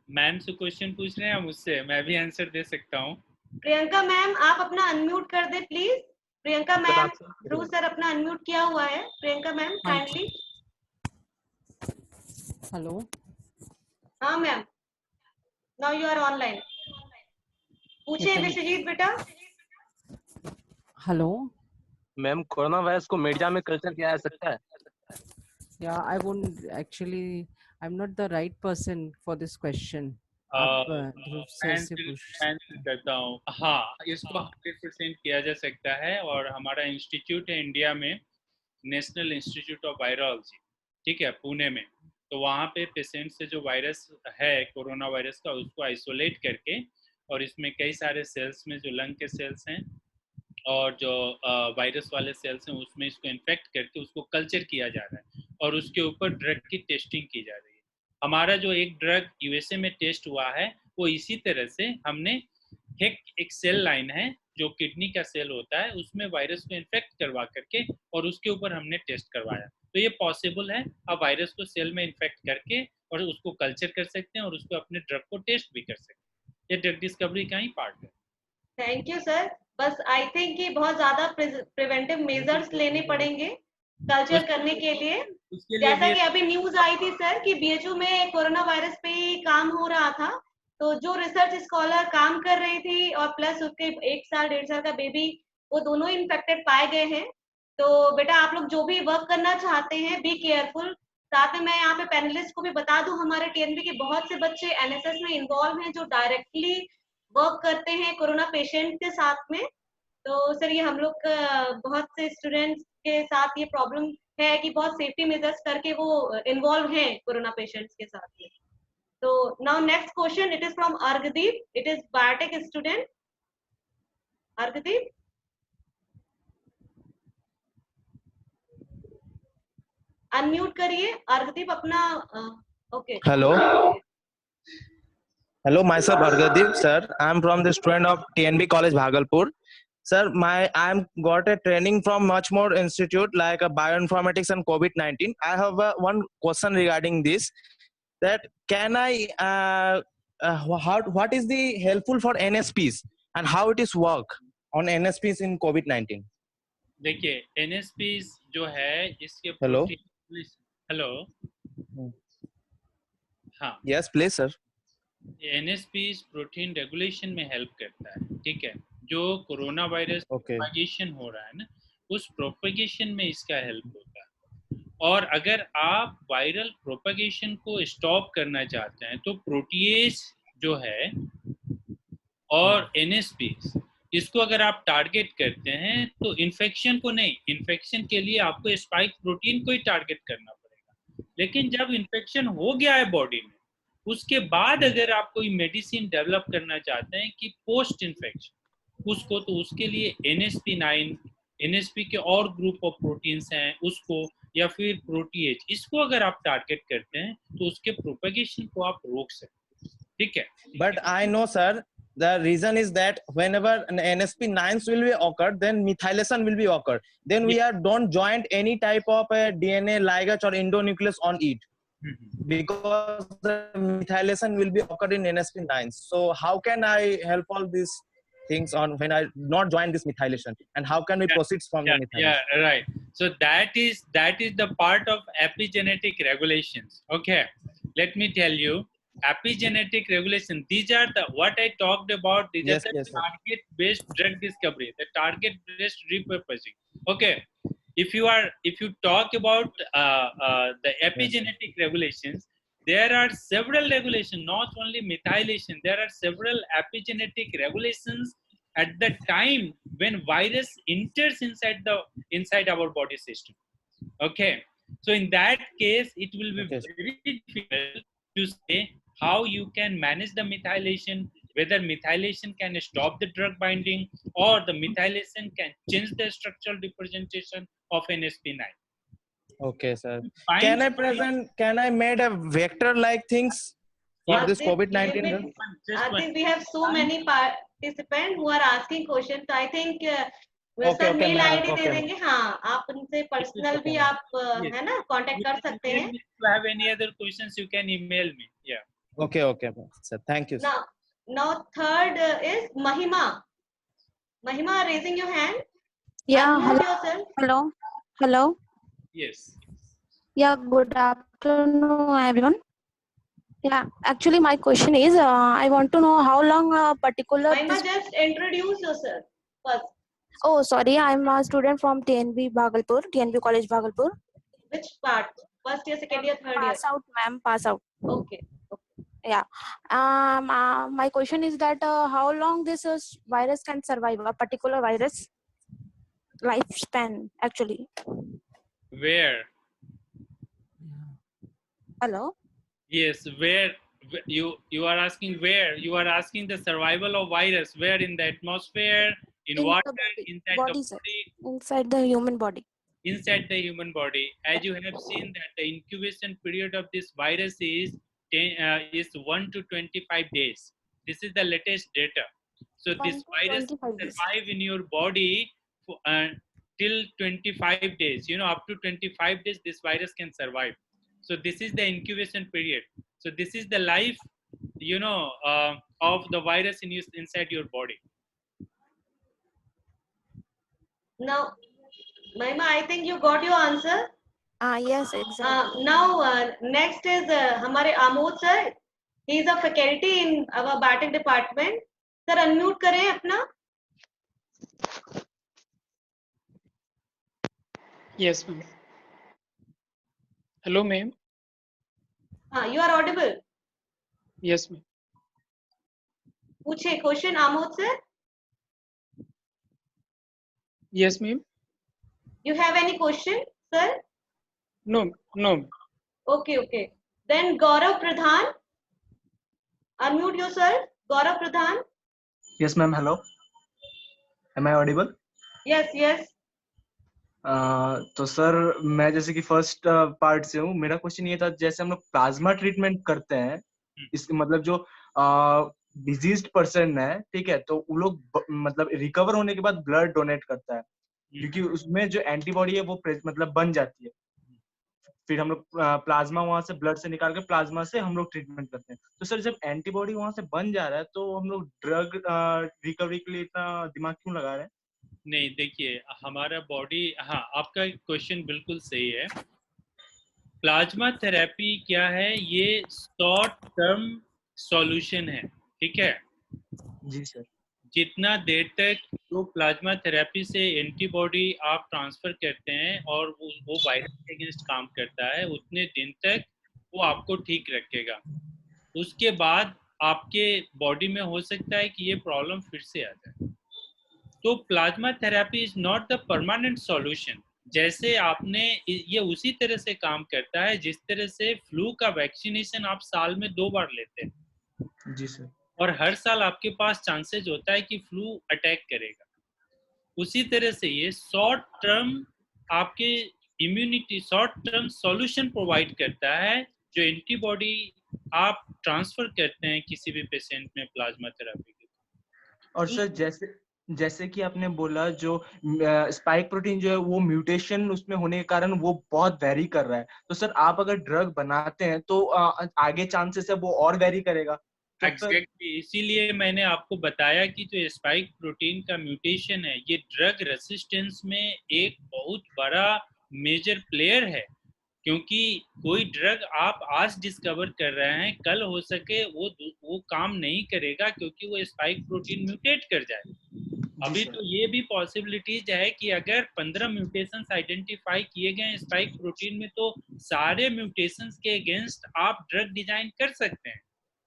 मैम से क्वेश्चन पूछ रहे हैं मुझसे, मैं भी आंसर दे सकता हूँ। प्रियंका मैम आप अपना अनम्यूट कर दे please. Priyanka ma'am, Dhruv sir अपना अनम्यूट किया हुआ है, प्रियंका मैम काइंडली। हेलो। हाँ ma'am, now you are online. पूछे विश्वजीत बेटा। हेलो मैम, कोरोना वायरस को मीडिया में कल्चर किया जा सकता है? Yeah, I won't actually. I'm not the right person for this question. आप ध्रुव सर से पूछ सकते हैं। करता हूँ। हाँ, इसको 100% किया जा सकता है और हमारा इंस्टीट्यूट है इंडिया में, नेशनल इंस्टीट्यूट ऑफ वायरोलॉजी, ठीक है, पुणे में। तो वहाँ पे पेशेंट से जो वायरस है कोरोना वायरस का उसको आइसोलेट करके, और इसमें कई सारे सेल्स में जो लंग के सेल्स हैं और जो वायरस वाले सेल्स हैं उसमें इसको इन्फेक्ट करके उसको कल्चर किया जा रहा है और उसके ऊपर ड्रग की टेस्टिंग की जा रही है। हमारा जो एक ड्रग यूएसए में टेस्ट हुआ है वो इसी तरह से हमने एक सेल लाइन है जो किडनी का सेल होता है, उसमें वायरस को इन्फेक्ट करवा करके और उसके ऊपर हमने टेस्ट करवाया। तो ये पॉसिबल है, आप वायरस को सेल में इन्फेक्ट करके और उसको कल्चर कर सकते हैं और उसको अपने ड्रग को टेस्ट भी कर सकते हैं। ये ड्रग डिस्कवरी का ही पार्ट है। Thank you sir. बस आई थिंक कि बहुत ज्यादा प्रिवेंटिव मेजर्स लेने पड़ेंगे कल्चर करने के लिए। जैसा कि अभी न्यूज आई थी सर कि बीएचयू में कोरोना वायरस पे ही काम हो रहा था, तो जो रिसर्च स्कॉलर काम कर रही थी और प्लस उसके 1 साल 1.5 साल का बेबी, वो दोनों इन्फेक्टेड पाए गए हैं। तो बेटा आप लोग जो भी वर्क करना चाहते हैं बी केयरफुल। साथ में मैं यहाँ पे पैनलिस्ट को भी बता दूं, हमारे टीएनबी के बहुत से बच्चे एनएसएस में इन्वॉल्व हैं जो डायरेक्टली वर्क करते हैं कोरोना पेशेंट के साथ में। तो सर ये हम लोग बहुत से स्टूडेंट्स के साथ ये प्रॉब्लम है कि बहुत सेफ्टी मेजर्स करके वो इन्वॉल्व हैं कोरोना पेशेंट्स के साथ में। तो now next question, it is from Argadeep, it is biotech student. Argadeep, unmute करिए अर्गदीप अपना। Okay. Hello, myself Argadeep, sir. I'm from the student of TNB College, Bhagalpur. Sir, I'm got a training from much more institute like bioinformatics and COVID-19. I have one question regarding this. That can I what is the helpful for NSPs and how it is work on NSPs in COVID-19? देखिए NSPs जो है इसके Hello. Hello. हाँ, Yes, please, sir. NSPs protein regulation में help करता है, ठीक है। जो कोरोना वायरस प्रोपगेशन हो रहा है ना, उस प्रोपगेशन में इसका हेल्प होता है। और अगर आप वायरल प्रोपगेशन को स्टॉप करना चाहते हैं तो प्रोटीएज जो है और NSPs, इसको अगर आप टारगेट करते हैं तो इन्फेक्शन को नहीं, इन्फेक्शन के लिए आपको स्पाइक प्रोटीन को ही टारगेट करना पड़ेगा। लेकिन जब इन्फेक्शन हो गया है बॉडी में, उसके बाद अगर आप कोई मेडिसिन डेवलप करना चाहते हैं कि पोस्ट इन्फेक्शन उसको, तो उसके लिए NSP9 NSP के और ग्रुप ऑफ प्रोटीन्स हैं उसको, या फिर प्रोटीएज, इसको अगर आप टारगेट करते हैं तो उसके प्रोपेगेशन को आप रोक सकते हैं, ठीक है। But I know, sir, the reason is that whenever an NSP9s will be occurred, then methylation will be occurred. Then we are don't join any type of a DNA ligase or endonuclease on it because the methylation will be occurred in NSP9s. So how can I help all these things on when I not join this methylation, and how can we proceed from the methylation? Yeah, right. So that is the part of epigenetic regulations. Okay, let me tell you, epigenetic regulation. These are the what I talked about. These Yes, are the yes, sir. target-based drug discovery, the target-based repurposing. Okay, if you talk about the epigenetic regulations, there are several regulations, not only methylation. There are several epigenetic regulations at the time when virus enters inside our body system. Okay, so in that case it will be Okay, sir. very difficult to say how you can manage the methylation, whether methylation can stop the drug binding or the methylation can change the structural representation of NSP9. Okay, sir. Bind- Can I made a vector like things for Yeah. this Adit, COVID-19? limit- Just I one. think we have so many participants who are asking questions. I think Okay, sir okay, mail ma'am. ID दे Okay, देंगे, हाँ आप उनसे personal भी Okay, ma'am. आप Yes. है ना contact कर सकते हैं. If you have any other questions, you can email me. Yeah. okay, okay, ma'am. Sir, thank you, sir. Now third is Mahima. Mahima, raising your hand. Yeah, Unmute yourself. hello. Yes. Yeah, good afternoon, everyone. Yeah, actually, my question is, I want to know how long a particular. Mahima, just introduce yourself first. Oh, sorry, I'm a student from TNB Bhagalpur, TNB College Bhagalpur. Which part? First year, second year, third year? Pass out, ma'am, pass out. Okay. Yeah. My question is that how long this virus can survive, a particular virus lifespan, actually. Where? Hello. Yes, where you are asking where? You are asking the survival of virus. Where? In the atmosphere, in In the water, body- inside body, the sir. body, Inside the human body. inside the human body. As you have seen that the incubation period of this virus is 1 to 25 days. This is the latest data. So 1 this to virus 25 days. survive in your body till 25 days. You know, up to 25 days, this virus can survive. So this is the incubation period. So this is the life, of the virus inside your body. Now, Mahima, I think you got your answer. Yes, exactly. Now, next is हमारे Amod sir. He is a faculty in our batting department. Sir, unmute करें अपना. Yes, ma'am. Hello, ma'am. You are audible. Yes, ma'am. पूछे question Amod sir. Yes, ma'am. You have any question, sir? No, no. Okay. Then Gaurav Pradhan. Unmute yourself. Gaurav Pradhan. Yes, ma'am. Hello. Am I audible? Yes. तो sir मैं जैसे कि first part से हूँ, मेरा question ये था, जैसे हम लोग प्लाज्मा ट्रीटमेंट करते हैं, इसके मतलब जो डिजीज्ड पर्सन है, ठीक है, तो वो लोग मतलब रिकवर होने के बाद ब्लड डोनेट करता है, क्योंकि उसमें जो एंटीबॉडी है वो मतलब बन जाती है, फिर हम लोग प्लाज्मा वहां से ब्लड से निकाल के प्लाज्मा से हम लोग ट्रीटमेंट करते हैं. तो सर जब एंटीबॉडी वहां से बन जा रहा है तो हम लोग ड्रग रिकवरी के लिए इतना दिमाग क्यों लगा रहे हैं? नहीं, देखिए हमारा बॉडी, हाँ आपका क्वेश्चन बिल्कुल सही है. प्लाज्मा थेरेपी क्या है? ये शॉर्ट टर्म सॉल्यूशन है, ठीक है. जी सर. जितना देर तक जो प्लाज्मा थेरेपी से एंटीबॉडी आप ट्रांसफर करते हैं और वो वायरस के अगेंस्ट काम करता है, उतने दिन तक वो आपको ठीक रखेगा. उसके बाद आपके बॉडी में हो सकता है कि ये प्रॉब्लम फिर से आ जाए. तो plasma therapy is not the permanent solution. जैसे आपने ये उसी तरह से काम करता है जिस तरह से फ्लू का वैक्सीनेशन आप साल में 2 बार लेते हैं. जी सर. और हर साल आपके पास चांसेस होता है कि फ्लू अटैक करेगा. उसी तरह से ये शॉर्ट टर्म आपके immunity, short term solution provide करता है, जो एंटीबॉडी आप ट्रांसफर करते हैं किसी भी पेशेंट में प्लाज्मा थेरेपी के। और सर जैसे जैसे कि आपने बोला जो स्पाइक प्रोटीन जो है वो म्यूटेशन उसमें होने के कारण वो बहुत वेरी कर रहा है, तो सर आप अगर ड्रग बनाते हैं तो आगे चांसेस है वो और वेरी करेगा। तो एग्जैक्टली, इसीलिए मैंने आपको बताया कि जो स्पाइक प्रोटीन का म्यूटेशन है ये ड्रग रेसिस्टेंस में एक बहुत बड़ा मेजर प्लेयर है, क्योंकि कोई ड्रग आप आज डिस्कवर कर रहे हैं, कल हो सके वो काम नहीं करेगा क्योंकि वो स्पाइक प्रोटीन म्यूटेट कर जाए। अभी तो ये भी पॉसिबिलिटीज है कि अगर 15 म्यूटेशंस आइडेंटिफाई किए गए स्पाइक प्रोटीन में, तो सारे म्यूटेशंस के अगेंस्ट आप ड्रग डिजाइन कर सकते हैं।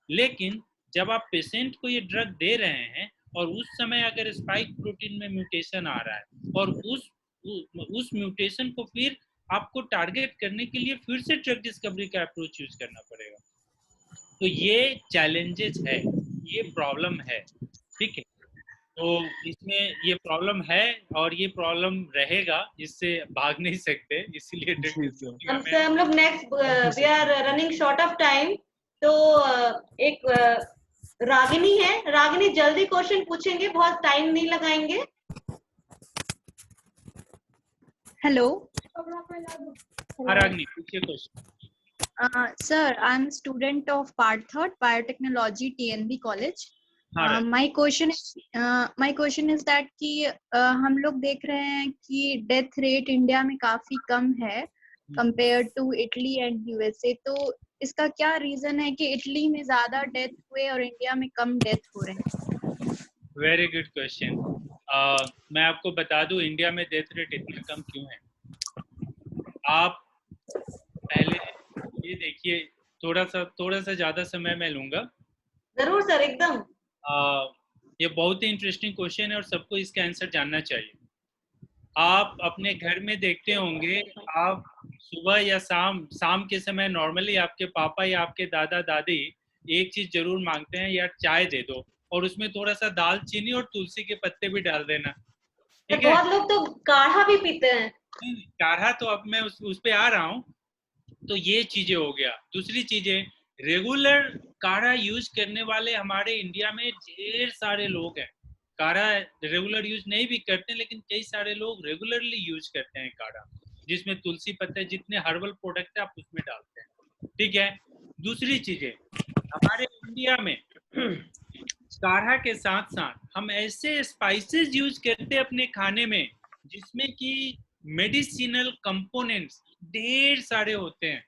लेकिन जब आप पेशेंट को ये ड्रग दे रहे हैं और उस समय अगर स्पाइक प्रोटीन में म्यूटेशन आ रहा है और उस म्यूटेशन को फिर आपको टारगेट करने के लिए फिर से ड्रग डिस्कवरी का अप्रोच यूज करना पड़ेगा। तो ये चैलेंजेस है, ये प्रॉब्लम है, ठीक है। तो इसमें ये प्रॉब्लम है और ये प्रॉब्लम रहेगा, इससे भाग नहीं सकते, इसीलिए हम लोग next we are running short of time, तो एक रागिनी है, रागिनी जल्दी क्वेश्चन पूछेंगे, बहुत टाइम नहीं लगाएंगे। हेलो रागिनी पूछिए question. Sir, I am student of part third biotechnology TNB college. My question is that कि हम लोग देख रहे हैं कि डेथ रेट इंडिया में काफी कम है compare to Italy and USA, तो इसका क्या रीजन है कि इटली में ज्यादा डेथ हुए और इंडिया में कम डेथ हो रहे हैं? Very good question. मैं आपको बता दूं इंडिया में डेथ रेट इतना कम क्यों है। आप पहले ये देखिए, थोड़ा सा ज्यादा समय मैं लूंगा। जरूर सर, एकदम। ये बहुत ही इंटरेस्टिंग क्वेश्चन है और सबको इसका आंसर जानना चाहिए। आप अपने घर में देखते होंगे, आप सुबह या शाम के समय नॉर्मली आपके पापा या आपके दादा दादी एक चीज जरूर मांगते हैं, यार चाय दे दो और उसमें थोड़ा सा दालचीनी और तुलसी के पत्ते भी डाल देना, ठीक है। बहुत लोग तो काढ़ा भी पीते हैं। काढ़ा तो अब मैं उस पे आ रहा हूँ। तो ये चीजें हो गया। दूसरी चीजें, रेगुलर काढ़ा यूज करने वाले हमारे इंडिया में ढेर सारे लोग हैं। काढ़ा रेगुलर यूज नहीं भी करते, लेकिन कई सारे लोग रेगुलरली यूज करते हैं काढ़ा, जिसमें तुलसी पत्ते जितने हर्बल प्रोडक्ट है आप उसमें डालते हैं, ठीक है। दूसरी चीजें, हमारे इंडिया में काढ़ा के साथ साथ हम ऐसे स्पाइसेस यूज करते हैं अपने खाने में जिसमें कि मेडिसिनल कंपोनेंट्स ढेर सारे होते हैं।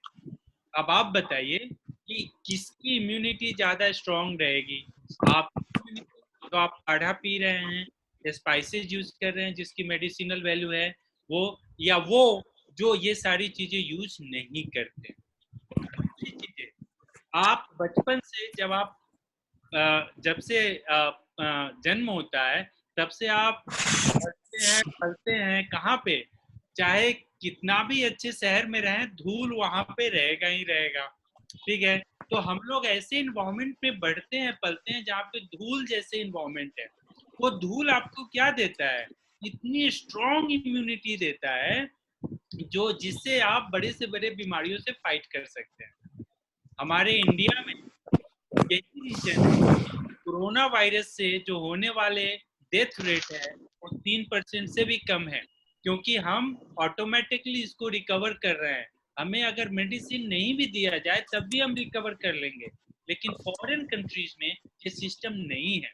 अब आप बताइए कि किसकी इम्यूनिटी ज्यादा स्ट्रांग रहेगी। आप तो आप काढ़ा पी रहे हैं, स्पाइसेस यूज कर रहे हैं जिसकी मेडिसिनल वैल्यू है, वो या वो जो ये सारी चीजें यूज नहीं करते। दूसरी चीजें, आप बचपन से जब से जन्म होता है तब से आप पढ़ते हैं कहाँ पे, चाहे कितना भी अच्छे शहर में रहें, धूल वहां पे रहेगा ही रहेगा, ठीक है। तो हम लोग ऐसे इन्वायरमेंट में बढ़ते हैं, पलते हैं जहाँ पे धूल जैसे इन्वायरमेंट है। वो धूल आपको क्या देता है? इतनी स्ट्रॉन्ग इम्यूनिटी देता है जो जिससे आप बड़े से बड़े बीमारियों से फाइट कर सकते हैं। हमारे इंडिया में यही रीजन है, कोरोना वायरस से जो होने वाले डेथ रेट है वो 3% से भी कम है, क्योंकि हम ऑटोमेटिकली इसको रिकवर कर रहे हैं। हमें अगर मेडिसिन नहीं भी दिया जाए तब भी हम रिकवर कर लेंगे, लेकिन फॉरेन कंट्रीज में ये सिस्टम नहीं है।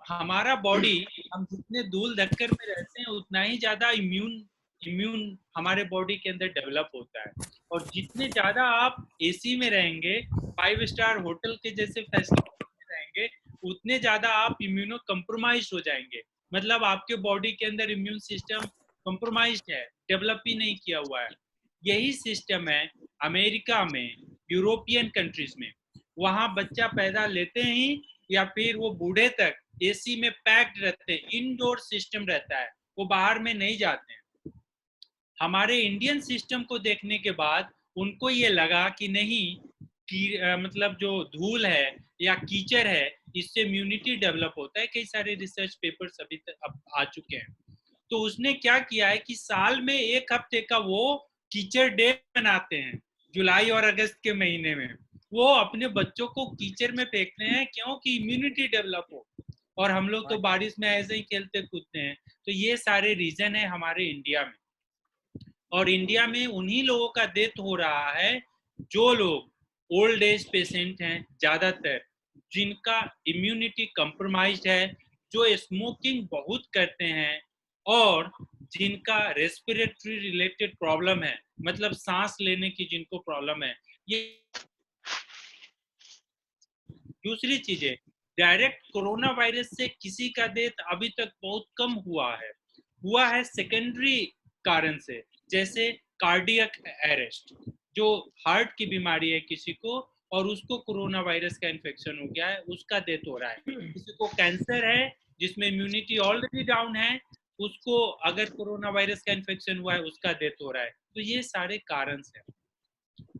हमारा बॉडी, हम जितने धूल धक्कर में रहते हैं उतना ही ज्यादा इम्यून हमारे बॉडी के अंदर डेवलप होता है। और जितने ज्यादा आप एसी में रहेंगे, 5 स्टार होटल के जैसे फैसिलिटी में रहेंगे, उतने ज्यादा आप इम्यूनो कम्प्रोमाइज हो जाएंगे। मतलब आपके बॉडी के अंदर इम्यून सिस्टम कम्प्रोमाइज है, डेवलप ही नहीं किया हुआ है। यही सिस्टम है अमेरिका में, यूरोपियन कंट्रीज में। वहां बच्चा पैदा लेते ही या फिर वो बूढ़े तक एसी में पैक्ड रहते हैं, इंडोर सिस्टम रहता है, वो बाहर में नहीं जाते हैं। हमारे इंडियन सिस्टम को देखने के बाद उनको ये लगा कि नहीं, मतलब जो धूल है या कीचड़ है, इससे इम्यूनिटी डेवलप होता है। कई सारे रिसर्च पेपर्स अभी तक अब आ चुके हैं। तो उसने क्या किया है कि साल में 1 हफ्ते का वो कीचड़ डे मनाते हैं, जुलाई और अगस्त के महीने में। वो अपने बच्चों को कीचड़ में फेंकते हैं क्योंकि इम्यूनिटी डेवलप हो। और हम लोग तो बारिश में ऐसे ही खेलते कूदते हैं। तो ये सारे रीजन है हमारे इंडिया में। और इंडिया में उन्हीं लोगों का डेथ हो रहा है जो लोग ओल्ड एज पेशेंट हैं, ज्यादातर जिनका इम्यूनिटी कंप्रोमाइज्ड है, जो स्मोकिंग बहुत करते हैं और जिनका रेस्पिरेटरी रिलेटेड प्रॉब्लम है, मतलब सांस लेने की जिनको प्रॉब्लम है। ये दूसरी चीज है, डायरेक्ट कोरोना वायरस से किसी का डेथ अभी तक बहुत कम हुआ है सेकेंडरी कारण से, जैसे कार्डियक अरेस्ट, जो हार्ट की बीमारी है किसी को और उसको कोरोना वायरस का इन्फेक्शन हो गया है, उसका डेथ हो रहा है। किसी को कैंसर है जिसमें इम्यूनिटी ऑलरेडी डाउन है, उसको अगर कोरोना वायरस का इन्फेक्शन हुआ है, उसका डेथ हो रहा है। तो ये सारे कारण हैं।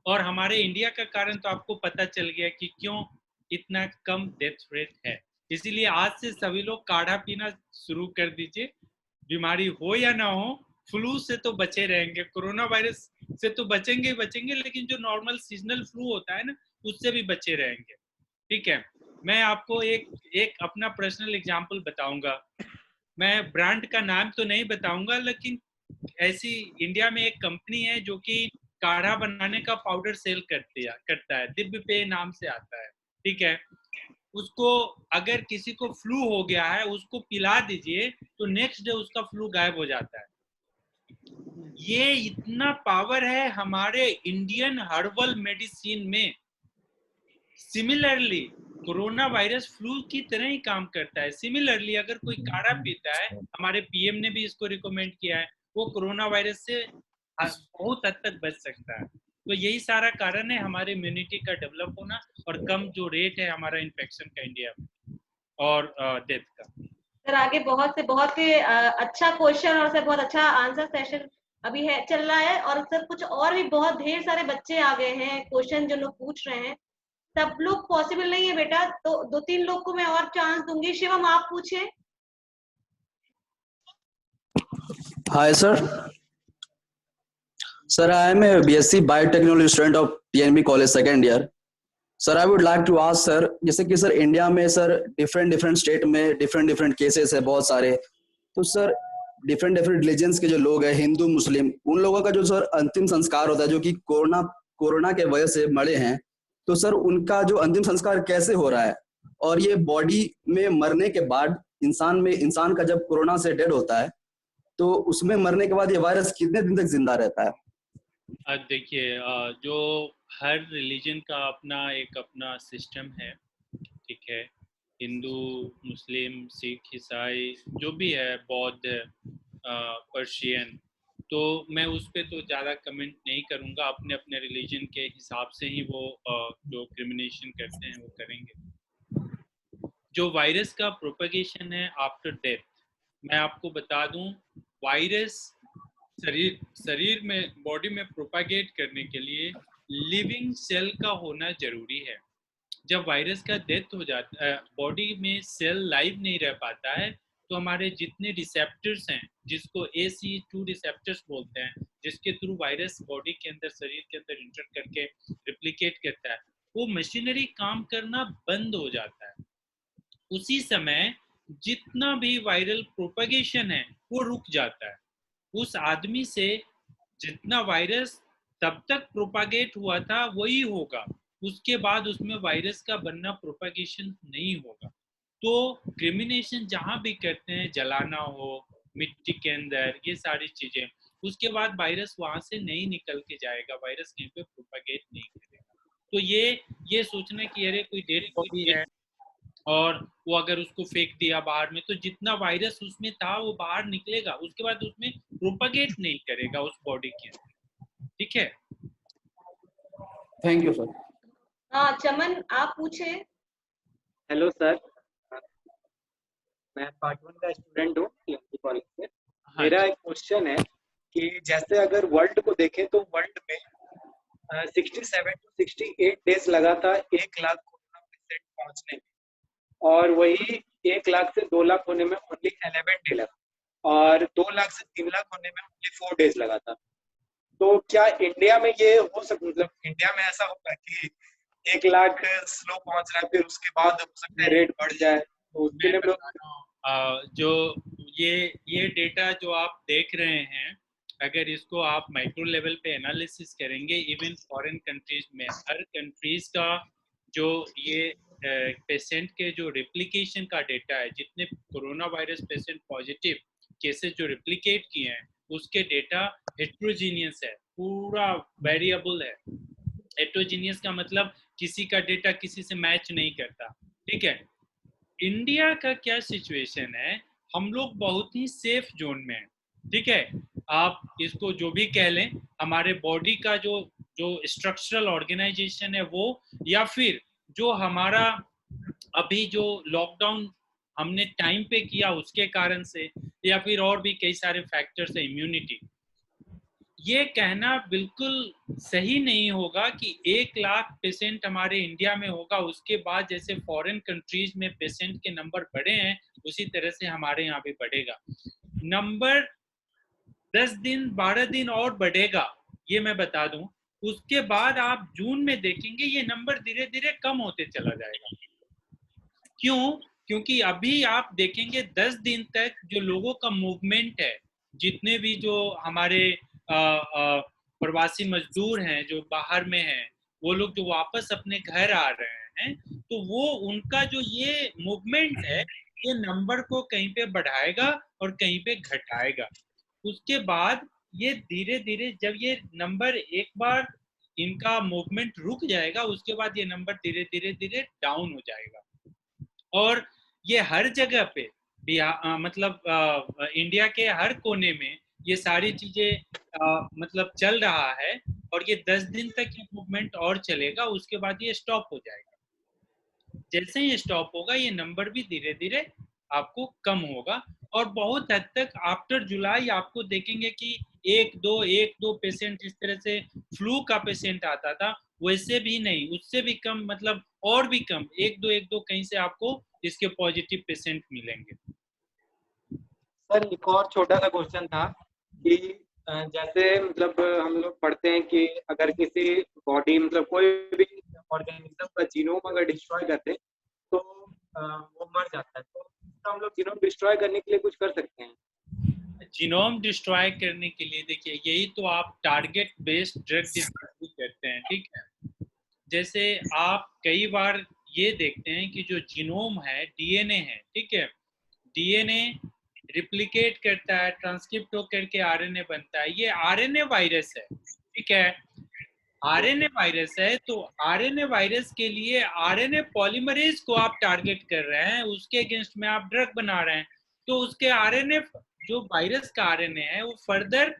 और हमारे इंडिया का कारण तो आपको पता चल गया कि क्यों इतना कम डेथ रेट है। इसीलिए आज से सभी लोग काढ़ा पीना शुरू कर दीजिए। बीमारी हो या ना हो, फ्लू से तो बचे रहेंगे, कोरोना वायरस से तो बचेंगे ही बचेंगे, लेकिन जो नॉर्मल सीजनल फ्लू होता है ना, उससे भी बचे रहेंगे। ठीक है, मैं आपको एक अपना पर्सनल एग्जांपल बताऊंगा। मैं ब्रांड का नाम तो नहीं बताऊंगा, लेकिन ऐसी इंडिया में एक कंपनी है जो कि काढ़ा बनाने का पाउडर सेल करता है, दिव्य पेय नाम से आता है। ठीक है, उसको अगर किसी को फ्लू हो गया है, उसको पिला दीजिए तो नेक्स्ट डे उसका फ्लू गायब हो जाता है। ये इतना पावर है हमारे इंडियन हर्बल मेडिसिन में। सिमिलरली कोरोना वायरस फ्लू की तरह ही काम करता है। सिमिलरली अगर कोई काढ़ा पीता है, हमारे पीएम ने भी इसको रिकमेंड किया है, वो कोरोना वायरस से बहुत हद तक बच सकता है। तो यही सारा कारण है हमारे इम्यूनिटी का डेवलप होना और कम जो रेट है हमारा इन्फेक्शन का इंडिया में और डेथ का। सर आगे बहुत ही अच्छा क्वेश्चन और सर बहुत अच्छा आंसर सेशन अभी है चल रहा है। और सर कुछ और भी बहुत ढेर सारे बच्चे आ गए हैं, क्वेश्चन जो लोग पूछ रहे हैं सब लोग पॉसिबल नहीं है बेटा, तो 2-3 लोग को मैं और चांस दूंगी। शिवम आप पूछे। Hi, sir. Sir, I am a BSc Biotechnology student of TNB College second year. Sir, I would like to ask sir, जैसे कि सर इंडिया में सर डिफरेंट स्टेट में डिफरेंट केसेस है बहुत सारे। तो सर डिफरेंट रिलीजन्स के जो लोग हैं, हिंदू मुस्लिम, उन लोगों का जो सर अंतिम संस्कार होता है जो कि कोरोना के वजह से मरे हैं, तो सर उनका जो अंतिम संस्कार कैसे हो रहा है? और ये बॉडी में मरने के बाद इंसान का जब कोरोना से डेड होता है, तो उसमें मरने के बाद ये वायरस कितने दिन तक जिंदा रहता है? देखिए, जो हर रिलीजन का अपना सिस्टम है। ठीक है, हिंदू, मुस्लिम, सिख, ईसाई जो भी है, बौद्ध, पर्शियन, तो मैं उस पर तो ज़्यादा कमेंट नहीं करूँगा। अपने अपने रिलीजन के हिसाब से ही वो जो क्रिमिनेशन करते हैं वो करेंगे। जो वायरस का प्रोपगेशन है आफ्टर डेथ, मैं आपको बता दूं, वायरस शरीर में बॉडी में प्रोपागेट करने के लिए लिविंग सेल का होना जरूरी है। जब वायरस का डेथ हो जाता है, बॉडी में सेल लाइव नहीं रह पाता है, तो हमारे जितने रिसेप्टर्स हैं, जिसको ACE2 रिसेप्टर्स बोलते हैं, जिसके थ्रू वायरस बॉडी के अंदर, शरीर के अंदर इंटर करके रिप्लिकेट करता है, वो मशीनरी काम करना बंद हो जाता है। उसी समय जितना भी वायरल प्रोपगेशन है वो रुक जाता है। उस आदमी से जितना वायरस तब तक प्रोपागेट हुआ था वही होगा, उसके बाद उसमें वायरस का बनना, प्रोपागेशन नहीं होगा। तो क्रिमिनेशन जहां भी करते हैं, जलाना हो मिट्टी के अंदर, ये सारी चीजें, उसके बाद वायरस वहां से नहीं निकल के जाएगा, वायरस कहीं पे प्रोपागेट नहीं करेगा। तो ये सोचना कि अरे कोई डेड बॉडी है और वो अगर उसको फेंक दिया बाहर में, तो जितना वायरस उसमें था वो बाहर निकलेगा, उसके बाद उसमें प्रोपागेट नहीं करेगा उस बॉडी के अंदर। ठीक है, थैंक यू सर। हाँ चमन आप पूछे। हेलो सर, मैं पार्ट 1 का स्टूडेंट हूँ TNB कॉलेज से। मेरा एक क्वेश्चन है कि जैसे अगर वर्ल्ड को देखें तो वर्ल्ड में 67 to 68 डेज लगा था 1 लाख कोरोना पेशेंट पहुंचने में, और वही 1 लाख से 2 लाख होने में ओनली 11 डे लगा, और 2 लाख से 3 लाख होने में ओनली 4 डेज लगा था। तो क्या इंडिया में ये हो सकता, मतलब इंडिया में ऐसा होगा कि 1 लाख स्लो पहुंच रहा है, फिर उसके बाद हो सकता है रेट बढ़ जाए, तो उसके लिए हम लोग जो ये डेटा जो आप देख रहे हैं, अगर इसको आप माइक्रो लेवल पे एनालिसिस करेंगे, इवन फॉरेन कंट्रीज में हर कंट्रीज का जो ये पेशेंट के जो रिप्लिकेशन का डेटा है, जितने corona virus patient positive cases जो रिप्लिकेट किए हैं, उसके डेटा हेट्रोजीनियस है, पूरा वेरिएबल है। हेट्रोजीनियस का मतलब किसी का डेटा किसी से मैच नहीं करता, ठीक है। इंडिया का क्या सिचुएशन है, हम लोग बहुत ही सेफ जोन में हैं, ठीक है। आप इसको जो भी कह लें, हमारे बॉडी का जो स्ट्रक्चरल ऑर्गेनाइजेशन है वो, या फिर जो हमारा अभी जो लॉकडाउन हमने टाइम पे किया उसके कारण से, या फिर और भी कई सारे फैक्टर्स है, इम्यूनिटी। ये कहना बिल्कुल सही नहीं होगा कि 1 लाख पेशेंट हमारे इंडिया में होगा, उसके बाद जैसे फॉरेन कंट्रीज में पेशेंट के नंबर बढ़े हैं उसी तरह से हमारे यहाँ भी बढ़ेगा। नंबर 10 दिन 12 दिन और बढ़ेगा, ये मैं बता दूं। उसके बाद आप जून में देखेंगे ये नंबर धीरे धीरे कम होते चला जाएगा। क्यों? क्योंकि अभी आप देखेंगे 10 दिन तक जो लोगों का मूवमेंट है, जितने भी जो हमारे प्रवासी मजदूर हैं जो बाहर में हैं, वो लोग जो वापस अपने घर आ रहे हैं, तो वो उनका जो ये मूवमेंट है, ये नंबर को कहीं पे बढ़ाएगा और कहीं पे घटाएगा। उसके बाद ये धीरे धीरे जब ये नंबर एक बार इनका मूवमेंट रुक जाएगा, उसके बाद ये नंबर धीरे धीरे धीरे डाउन हो जाएगा। और ये हर जगह पे मतलब इंडिया के हर कोने में ये सारी चीजें मतलब चल रहा है, और ये 10 दिन तक ये मूवमेंट और चलेगा, उसके बाद ये स्टॉप हो जाएगा। जैसे ही स्टॉप होगा ये नंबर भी धीरे धीरे आपको कम होगा, और बहुत हद तक आफ्टर जुलाई आपको देखेंगे कि एक दो पेशेंट इस तरह से फ्लू का पेशेंट आता था, वैसे भी नहीं, उससे भी कम, मतलब और भी कम, एक दो कहीं से आपको इसके पॉजिटिव पेशेंट मिलेंगे। सर एक और छोटा सा क्वेश्चन था कि जैसे मतलब हम लोग पढ़ते हैं कि अगर किसी बॉडी मतलब कोई भी ऑर्गेनिज्म का जीनोम अगर डिस्ट्रॉय करते तो वो मर जाता है, तो हम लोग जीनोम डिस्ट्रॉय करने के लिए कुछ कर सकते हैं? जीनोम डिस्ट्रॉय करने के लिए देखिए, यही तो आप टारगेट बेस्ड ड्रग डिस्कवरी करते हैं, ठीक है। जैसे आप कई बार ये देखते हैं कि जो जीनोम है, डीएनए है, ठीक है, डीएनए रिप्लिकेट करता है, ट्रांसक्रिप्ट होकर के आरएनए बनता है। ये आरएनए वायरस है, ठीक है, आरएनए वायरस है। तो आरएनए वायरस के लिए आरएनए पॉलीमरेज को आप टारगेट कर रहे हैं, उसके अगेंस्ट में आप ड्रग बना रहे हैं, तो उसके आरएनए जो वायरस का आरएनए है वो फर्दर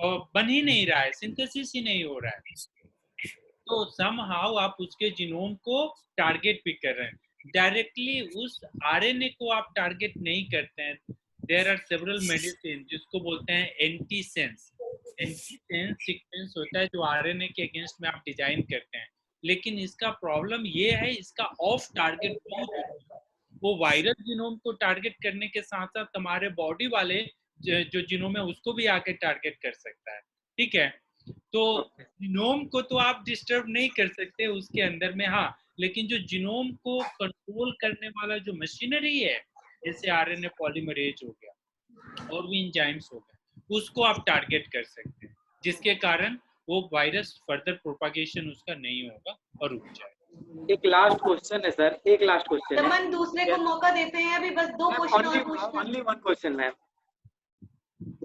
बन ही नहीं रहा है, सिंथेसिस ही नहीं हो रहा है। तो समहाउ आप उसके जीनोम को टारगेट भी कर रहे हैं, डायरेक्टली उस आरएनए को आप टारगेट नहीं करते हैं। देयर आर सेवरल मेडिसिन जिसको बोलते हैं एंटीसेंस। एंटीसेंस सीक्वेंस होता है जो आरएनए के अगेंस्ट में आप डिजाइन करते हैं, लेकिन इसका प्रॉब्लम ये है, इसका ऑफ टारगेट वो वायरस जीनोम को टारगेट करने के साथ साथ हमारे बॉडी वाले जो जीनोम है उसको भी आके टारगेट कर सकता है, ठीक है। तो जीनोम को तो आप डिस्टर्ब नहीं कर सकते उसके अंदर में, हाँ, लेकिन जो जीनोम को कंट्रोल करने वाला जो मशीनरी है, जैसे आरएनए पॉलीमरेज हो गया और भी एंजाइम्स हो गए, उसको आप टारगेट कर सकते हैं, जिसके कारण वो वायरस फर्दर प्रोपागेशन उसका नहीं होगा और रुक जाएगा। एक लास्ट क्वेश्चन है सर, एक लास्ट क्वेश्चन है। तमन दूसरे को मौका देते हैं, अभी बस 2 क्वेश्चन और पूछना। Only one question ma'am.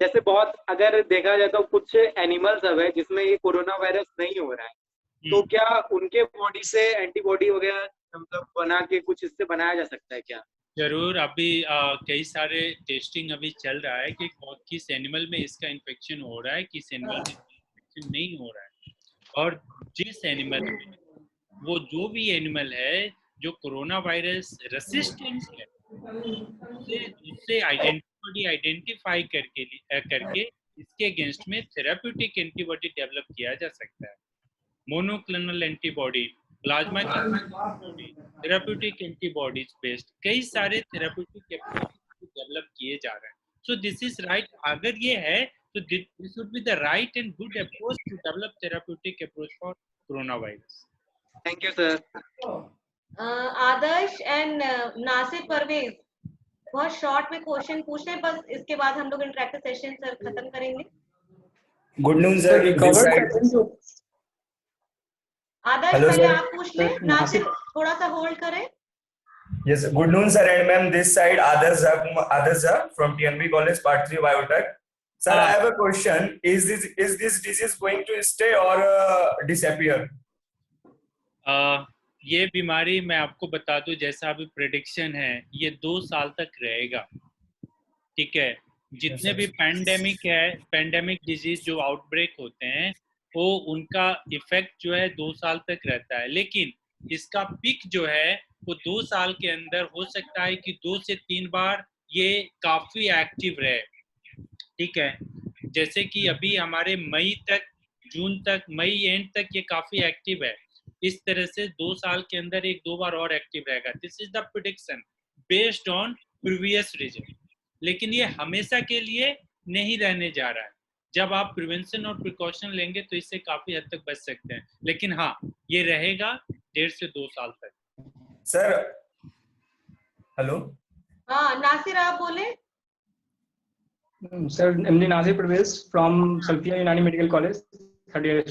जैसे बहुत अगर देखा जाए तो कुछ एनिमल्स अब है जिसमें ये कोरोना वायरस नहीं हो रहा है, तो क्या उनके बॉडी से एंटीबॉडी वगैरह मतलब बना के कुछ इससे बनाया जा सकता है क्या? जरूर, अभी कई सारे टेस्टिंग अभी चल रहा है कि किस एनिमल में इसका इन्फेक्शन हो रहा है, किस एनिमल में इन्फेक्शन नहीं हो रहा है, और जिस एनिमल में वो जो भी एनिमल है जो कोरोना वायरस रेसिस्टेंट है, उससे आइडेंटिफाई करके इसके अगेंस्ट में थेराप्यूटिक एंटीबॉडी डेवलप किया जा सकता है। Monoclonal antibody, plasma antibody, therapeutic antibodies based कई सारे थेराप्यूटिक अप्रोच डेवलप किए जा रहे हैं। सो दिस इज राइट, अगर ये है तो this would be the right and good approach to develop therapeutic approach for corona virus. Thank you sir. Adarsh and Nasir Parvez बहुत शॉर्ट में क्वेश्चन पूछे, बस इसके बाद हम लोग इंटरेक्टिव सेशन सर खत्म करेंगे। गुड नून सर, आदर्श Hello, पहले sir. आप पूछ ले, नासिर थोड़ा सा होल्ड करें। Yes, good noon sir and ma'am, this side Adarsh Jha from TNB College Part 3 Biotech. Sir, I have a question. Is this disease going to stay or disappear? ये बीमारी मैं आपको बता दूं, जैसा अभी प्रेडिक्शन है ये 2 साल तक रहेगा। ठीक है, जितने भी पैंडेमिक डिजीज जो आउटब्रेक होते हैं वो उनका इफेक्ट जो है 2 साल तक रहता है, लेकिन इसका पिक जो है वो 2 साल के अंदर हो सकता है कि 2 से 3 बार ये काफी एक्टिव रहे। ठीक है, जैसे कि अभी हमारे मई एंड तक ये काफी एक्टिव है, इस तरह से 2 साल के अंदर 1-2 बार और एक्टिव रहेगा। This is the prediction based on previous result, लेकिन ये हमेशा के लिए नहीं रहने जा रहा है। जब आप प्रिवेंशन और प्रिकॉशन लेंगे तो इससे काफी हद तक बच सकते हैं, लेकिन हाँ ये रहेगा 1.5 से 2 साल तक। सर हेलो, हाँ नासिर आप बोले। Sir, MD Nazir Pervez from Salfia Unani Medical College, third year.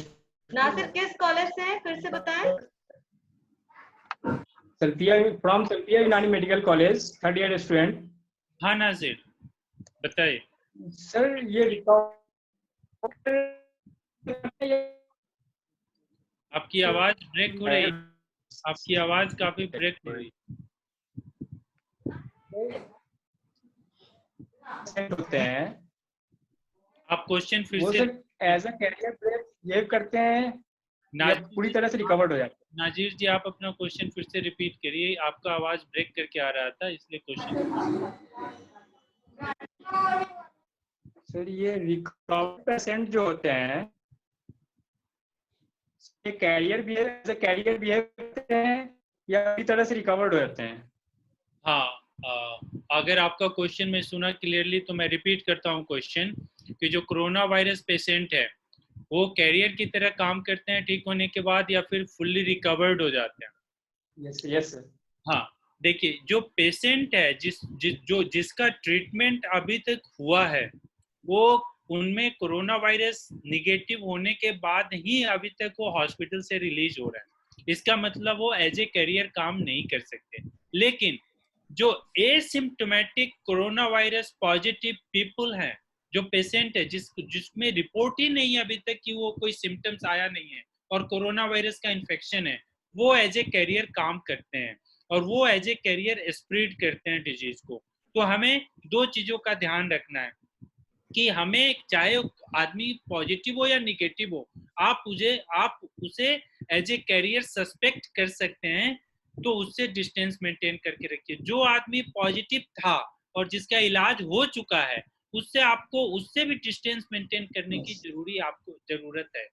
Nasir किस कॉलेज से है, फिर से बताएं। From Salfia Unani Medical College, third year student. हाँ नासिर बताइए। सर ये आपकी आवाज ब्रेक हो रही है, आपकी आवाज काफी ब्रेक हो रही होते हैं, आप क्वेश्चन फिर वो से sir as a career break ये करते हैं या पूरी तरह से रिकवर्ड हो जाते हैं? नाजिर जी आप अपना क्वेश्चन फिर से रिपीट करिए, आपका आवाज ब्रेक करके आ रहा था इसलिए क्वेश्चन। सर ये रिकवर्ड पेशेंट जो होते हैं ये कैरियर बिहेव करते हैं या पूरी तरह से रिकवर्ड हो जाते हैं? हाँ, अगर आपका क्वेश्चन मैं सुना क्लियरली तो मैं रिपीट करता हूँ क्वेश्चन कि जो कोरोना वायरस पेशेंट है वो कैरियर की तरह काम करते हैं ठीक होने के बाद या फिर फुल्ली रिकवर्ड हो जाते हैं? Yes sir. हाँ देखिए, जो पेशेंट है जिसका ट्रीटमेंट अभी तक हुआ है वो उनमें कोरोना वायरस निगेटिव होने के बाद ही अभी तक वो हॉस्पिटल से रिलीज हो रहा है। इसका मतलब वो एज ए कैरियर काम नहीं कर सकते। लेकिन जो asymptomatic corona virus positive people हैं, जो पेशेंट है जिसमें रिपोर्ट ही नहीं है अभी तक कि वो कोई सिम्टम्स आया नहीं है और कोरोना वायरस का इन्फेक्शन है, वो एज ए कैरियर काम करते हैं और वो एज ए कैरियर स्प्रेड करते हैं डिजीज को। तो हमें 2 चीजों का ध्यान रखना है कि हमें चाहे आदमी पॉजिटिव हो या निगेटिव हो, आप उसे एज ए कैरियर सस्पेक्ट कर सकते हैं तो उससे डिस्टेंस मेंटेन करके रखिए। जो आदमी पॉजिटिव था और जिसका इलाज हो चुका है उससे भी डिस्टेंस मेंटेन करने की जरूरत है।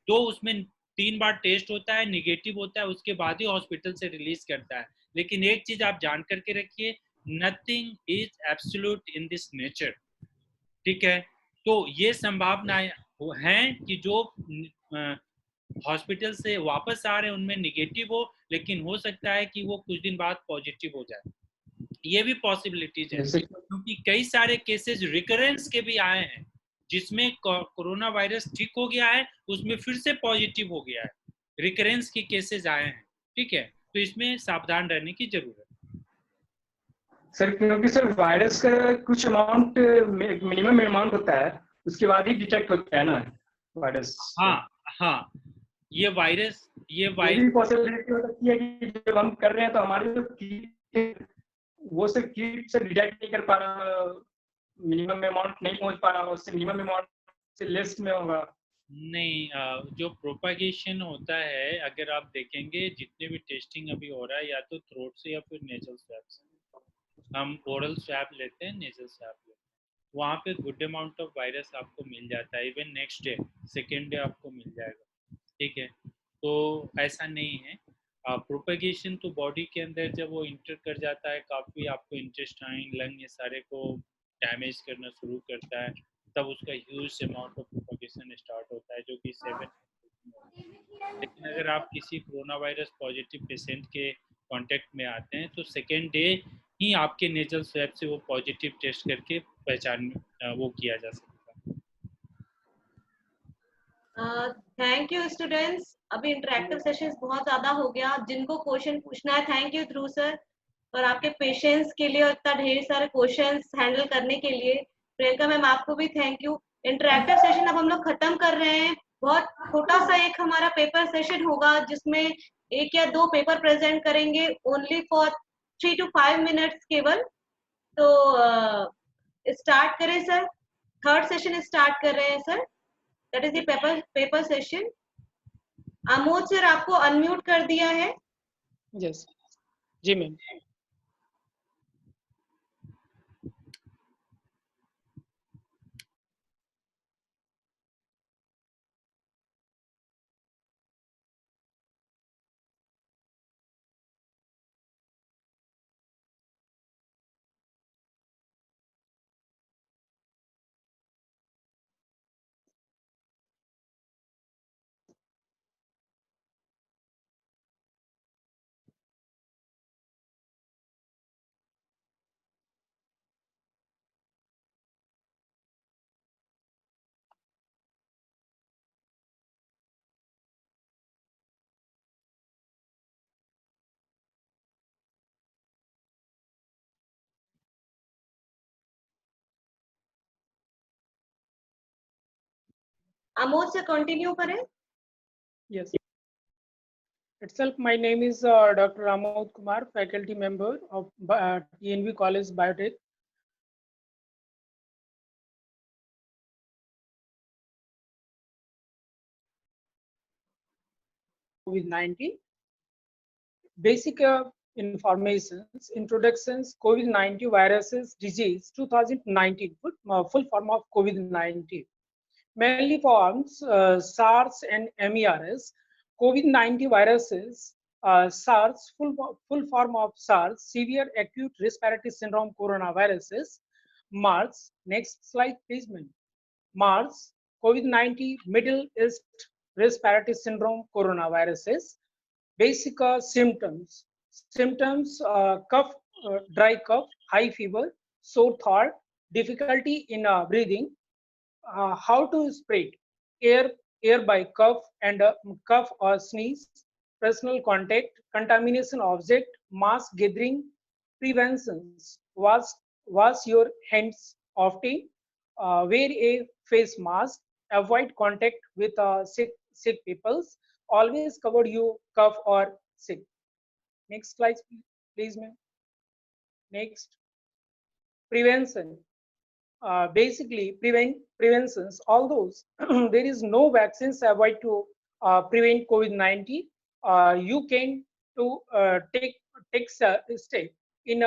तो उसमें 3 बार टेस्ट होता है, निगेटिव होता है, उसके बाद ही हॉस्पिटल से रिलीज करता है। लेकिन एक चीज आप जान करके रखिए, nothing is absolute in this nature. ठीक है, तो ये संभावनाएं हैं कि जो हॉस्पिटल से वापस आ रहे हैं उनमें निगेटिव हो, लेकिन हो सकता है कि वो कुछ दिन बाद पॉजिटिव हो जाए। ये भी पॉसिबिलिटीज है क्योंकि कई सारे केसेस रिकरेंस के भी आए हैं जिसमें कोरोना वायरस ठीक हो गया है, उसमें फिर से पॉजिटिव हो गया है, रिकरेंस के केसेस आए हैं। ठीक है, तो इसमें सावधान रहने की जरूरत है सर, क्योंकि सर वायरस का कुछ अमाउंट मिनिमम अमाउंट होता है, उसके बाद ही डिटेक्ट होता है ना वायरस। हाँ, ये वायरस पॉसिबिलिटी हो सकती है कि जब हम कर रहे हैं तो हमारे जो कीट वो सिर्फ कीट से डिटेक्ट नहीं कर पा रहा, मिनिमम अमाउंट नहीं पहुंच पा रहा, उससे मिनिमम अमाउंट से लेस में होगा। नहीं, जो प्रोपागेशन होता है अगर आप देखेंगे जितने भी टेस्टिंग अभी हो रहा है या तो थ्रोट से या फिर नेजल स्वैब से। हम ओरल स्वैब लेते हैं, नेजल स्वैब लेते हैं। वहाँ पे गुड अमाउंट ऑफ वायरस आपको मिल जाता है, even next day, second day आपको मिल जाएगा, ठीक है। तो ऐसा नहीं है, प्रोपेगेशन तो बॉडी के अंदर जब वो इंटर कर जाता है, काफ़ी आपको इंटेस्टाइन, लंग, ये सारे को डैमेज करना शुरू करता है, तब उसका huge amount of propagation start होता है, जो कि 7। लेकिन अगर आप किसी कोरोना वायरस पॉजिटिव पेशेंट के कांटेक्ट में आते हैं तो सेकेंड डे ही आपके नेजल स्वैब से वो पॉजिटिव टेस्ट करके पहचान वो किया जा सकता है। Thank you students. अभी इंटरेक्टिव सेशंस बहुत ज्यादा हो गया, जिनको क्वेश्चन पूछना है थैंक यू ध्रुव सर, और आपके पेशेंस के लिए और इतना ढेर सारे क्वेश्चंस हैंडल करने के लिए। प्रियंका मैम आपको भी थैंक यू। इंटरेक्टिव सेशन अब हम लोग खत्म कर रहे हैं। बहुत छोटा सा एक हमारा पेपर सेशन होगा जिसमें 1 या 2 पेपर प्रेजेंट करेंगे, ओनली फॉर 3 to 5 मिनट्स केवल। तो स्टार्ट करें सर, थर्ड सेशन स्टार्ट कर रहे हैं sir, that is the paper session. Amod sir आपको अनम्यूट कर दिया है। यस जी मैम। आमोद से कंटिन्यू करें। Yes. Itself, my name is Dr. Amod Kumar, faculty member of TNB College Biotech. COVID-19. Basic informations, introductions, COVID-19 viruses disease 2019, full form of COVID-19. Mainly forms SARS and MERS. COVID-19 viruses, SARS, full form of SARS, severe acute respiratory syndrome coronaviruses. MERS, next slide please ma'am. MERS, COVID-19 Middle East respiratory syndrome coronaviruses. Basic symptoms, cough, dry cough, high fever, sore throat, difficulty in breathing. How to spread air by cough and cough or sneeze, personal contact, contamination object, mass gathering, preventions, wash your hands often, wear a face mask, avoid contact with sick people, always cover your cough or sick. Next slide please ma'am. Next, prevention. Basically preventions, all those there is no vaccines avoid to prevent COVID-19. You can to take step in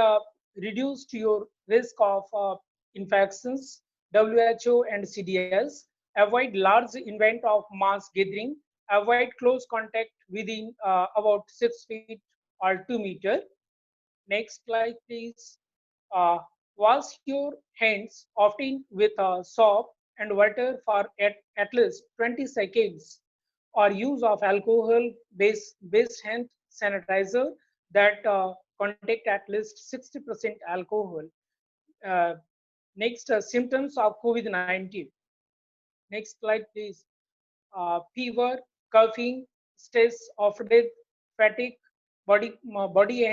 reduce to your risk of infections. WHO and CDS avoid large event of mass gathering, avoid close contact within about 6 feet or 2 meters. Next slide please. uh, Wash your hands often with soap and water for at least 20 seconds, or use of alcohol-based hand sanitizer that contain at least 60% alcohol. Uh, Next, symptoms of COVID-19. Next slide, please. Fever, coughing, stress of death, fatigue, body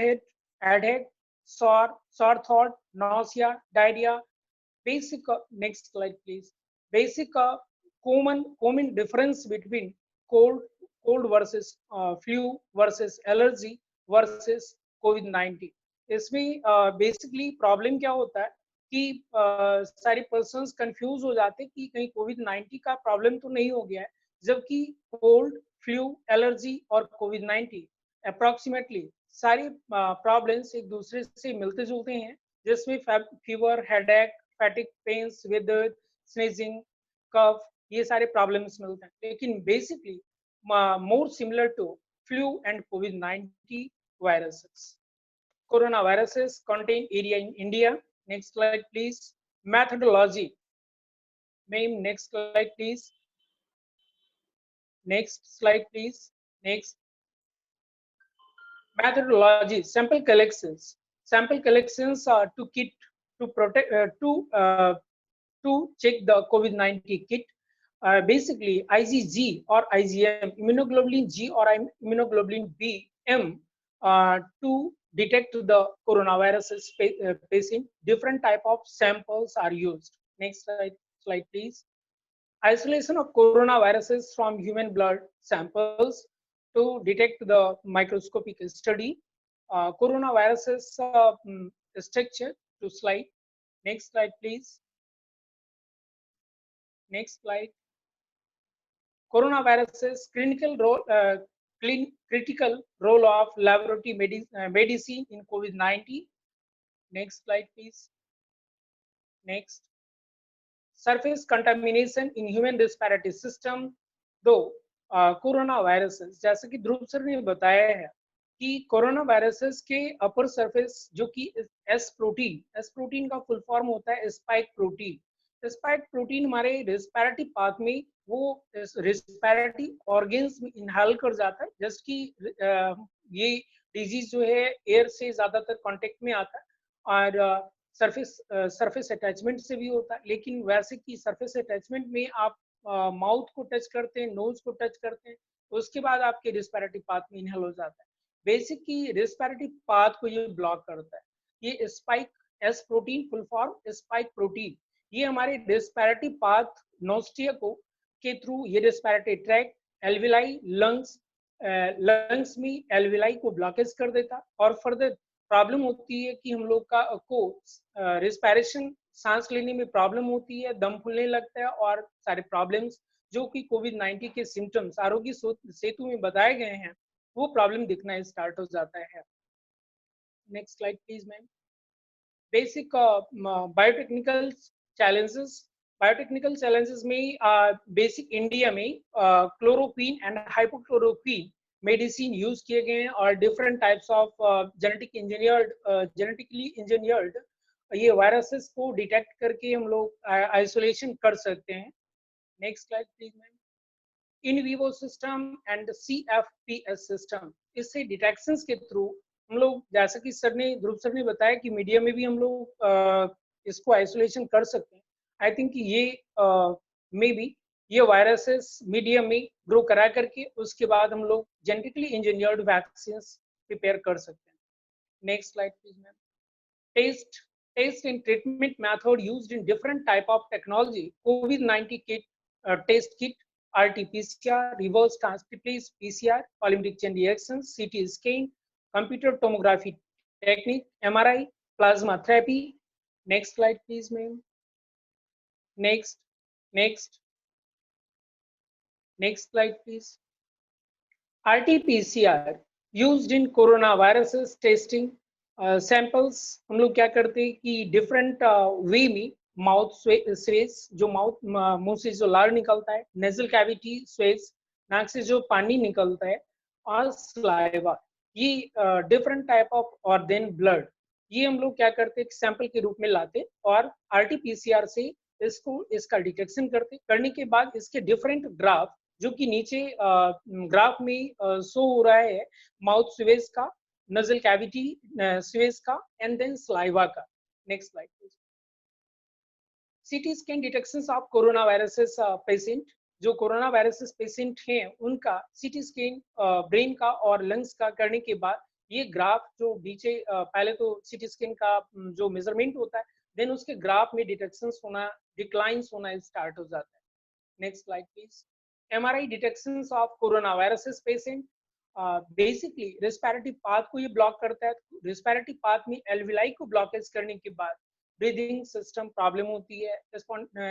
headache, sore throat, nausea, diarrhea. Basic. Next slide, please. Basic common difference between cold versus flu versus allergy versus COVID-19. इसमें basically problem क्या होता है कि सारे persons confuse हो जाते हैं कि कहीं कोविड-19 का प्रॉब्लम तो नहीं हो गया है, जबकि कोल्ड, फ्लू, एलर्जी और कोविड-19 अप्रोक्सीमेटली सारी प्रॉब्लम्स एक दूसरे से मिलते जुलते हैं, जिसमें fever, headache, fatigue pains with sneezing, cough, ये सारे प्रॉब्लम्स मिलते हैं, लेकिन basically more similar to flu and COVID-19 viruses. Coronaviruses contain area in India. Next slide, please. Methodology. Ma'am, next slide, please. Next slide, please. Next. Methodology. Sample collections. Sample collections are to kit to protect to check the COVID-19 kit. Basically, IgG or IgM, immunoglobulin G or immunoglobulin B, M, to detect the coronavirus patient. Different type of samples are used. Next slide, please. Isolation of coronaviruses from human blood samples to detect the microscopic study. Coronaviruses structure to slide. Next slide, please. Next slide. Coronaviruses critical role of laboratory medicine in COVID-19. Next slide, please. Next. Surface contamination in human respiratory system. Though corona viruses, जैसे कि ध्रुव sir ने बताया है कि corona viruses के upper surface जो कि S protein का फुल फॉर्म होता है स्पाइक प्रोटीन। स्पाइक प्रोटीन हमारे रेस्पिरेटरी पाथ में वो रेस्पिरेटरी ऑर्गन्स में इनहेल कर जाता है, जस्ट कि ये डिजीज जो है एयर से ज्यादातर कांटेक्ट में आता है और सरफेस अटैचमेंट से भी होता है, लेकिन वैसे कि सरफेस अटैचमेंट में आप माउथ को टच करते हैं, नोज को टच करते हैं, उसके बाद आपके रेस्पिरेटरी पाथ में इनहेल हो जाता है। बेसिक की रेस्पिरेटरी पाथ को ये ब्लॉक करता है। ये spike S protein full form spike protein, ये हमारे रेस्पिरेटरी पाथ नोस्टिया को के थ्रू ये रेस्पिरेटरी ट्रैक एल्विलाई लंग्स में एल्विलाई को ब्लॉकेज कर देता और फर्दर प्रॉब्लम होती है कि हम लोग को रेस्पिरेशन सांस लेने में प्रॉब्लम होती है, दम फूलने लगता है और सारे प्रॉब्लम्स जो कि कोविड-19 के सिम्टम्स आरोग्य सेतु में बताए गए हैं वो प्रॉब्लम दिखना स्टार्ट हो जाता है। Next slide please ma'am. Basic biotechnical challenges में बेसिक इंडिया में क्लोरोक्वीन एंड हाइपोक्लोरोक्वीन मेडिसिन यूज किए गए हैं और different types of genetically engineered ये वायरसेस को डिटेक्ट करके हम लोग आइसोलेशन कर सकते हैं। Next slide please ma'am. In vivo system and CFPS system, इससे डिटेक्शंस के थ्रू हम लोग, जैसा कि ध्रुव सर ने बताया कि मीडिया में भी हम लोग इसको आइसोलेशन कर सकते हैं। आई थिंक ये मे बी ये वायरसेस मीडिया में ग्रो करा करके उसके बाद हम लोग जेनेटिकली इंजीनियर्ड वैक्सीन प्रिपेयर कर सकते हैं। Next slide please ma'am. Test and treatment method used in different type of technology. COVID-19 kit, test kit, RT-PCR, reverse transcriptase PCR, polymerase chain reactions, CT scan, computer tomography technique, MRI, plasma therapy. Next slide, please, ma'am. Next slide, please. RT-PCR used in coronaviruses testing. Samples हम लोग क्या करते हैं कि different way में mouth Suez, जो मुंह से जो लार निकलता है, नेजल कैविटी स्वेज, नाक से जो पानी निकलता है, और सलाइवा, ये डिफरेंट टाइप ऑफ, और देन ब्लड, ये हम लोग क्या करते हैं सैंपल के रूप में लाते और RT-PCR से इसका डिटेक्शन करने के बाद इसके डिफरेंट ग्राफ जो कि नीचे ग्राफ में शो हो रहा है, माउथ स्वेज का, नजल कैविटी स्वेज का, एंड देन सलाइवा का। Next slide please. CT scan detections of corona viruses patient, जो कोरोना वायरसेस पेशेंट हैं उनका CT स्कैन ब्रेन का और लंग्स का करने के बाद ये ग्राफ जो नीचे पहले तो CT स्कैन का जो मेजरमेंट होता है, देन उसके ग्राफ में डिटेक्शंस होना, डिक्लाइंस होना स्टार्ट हो जाता है। Next slide please. MRI detections of corona viruses patient, basically respiratory path को ये ब्लॉक करता है। रेस्पिरेटरी पाथ में एल्विलाई को ब्लॉकेज करने के बाद ब्रीदिंग सिस्टम प्रॉब्लम होती है,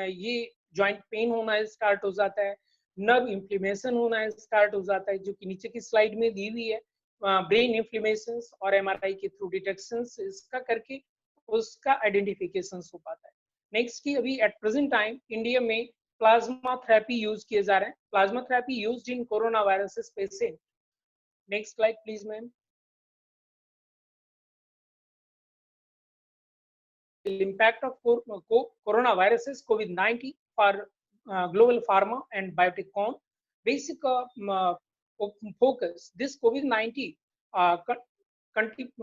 ये जॉइंट पेन होना स्टार्ट हो जाता है, नर्व इन्फ्लेमेशन होना स्टार्ट हो जाता है, जो कि नीचे की स्लाइड में दी हुई है। ब्रेन इन्फ्लेमेशन और MRI के थ्रू डिटेक्शन इसका करके उसका आइडेंटिफिकेशन हो पाता है। नेक्स्ट की अभी एट प्रेजेंट टाइम इंडिया में प्लाज्मा थेरेपी यूज किए जा रहे हैं. Plasma therapy used in corona viruses patient. Next slide please ma'am. Impact of coronaviruses COVID-19 for global pharma and biotech con. Basic focus. This COVID-19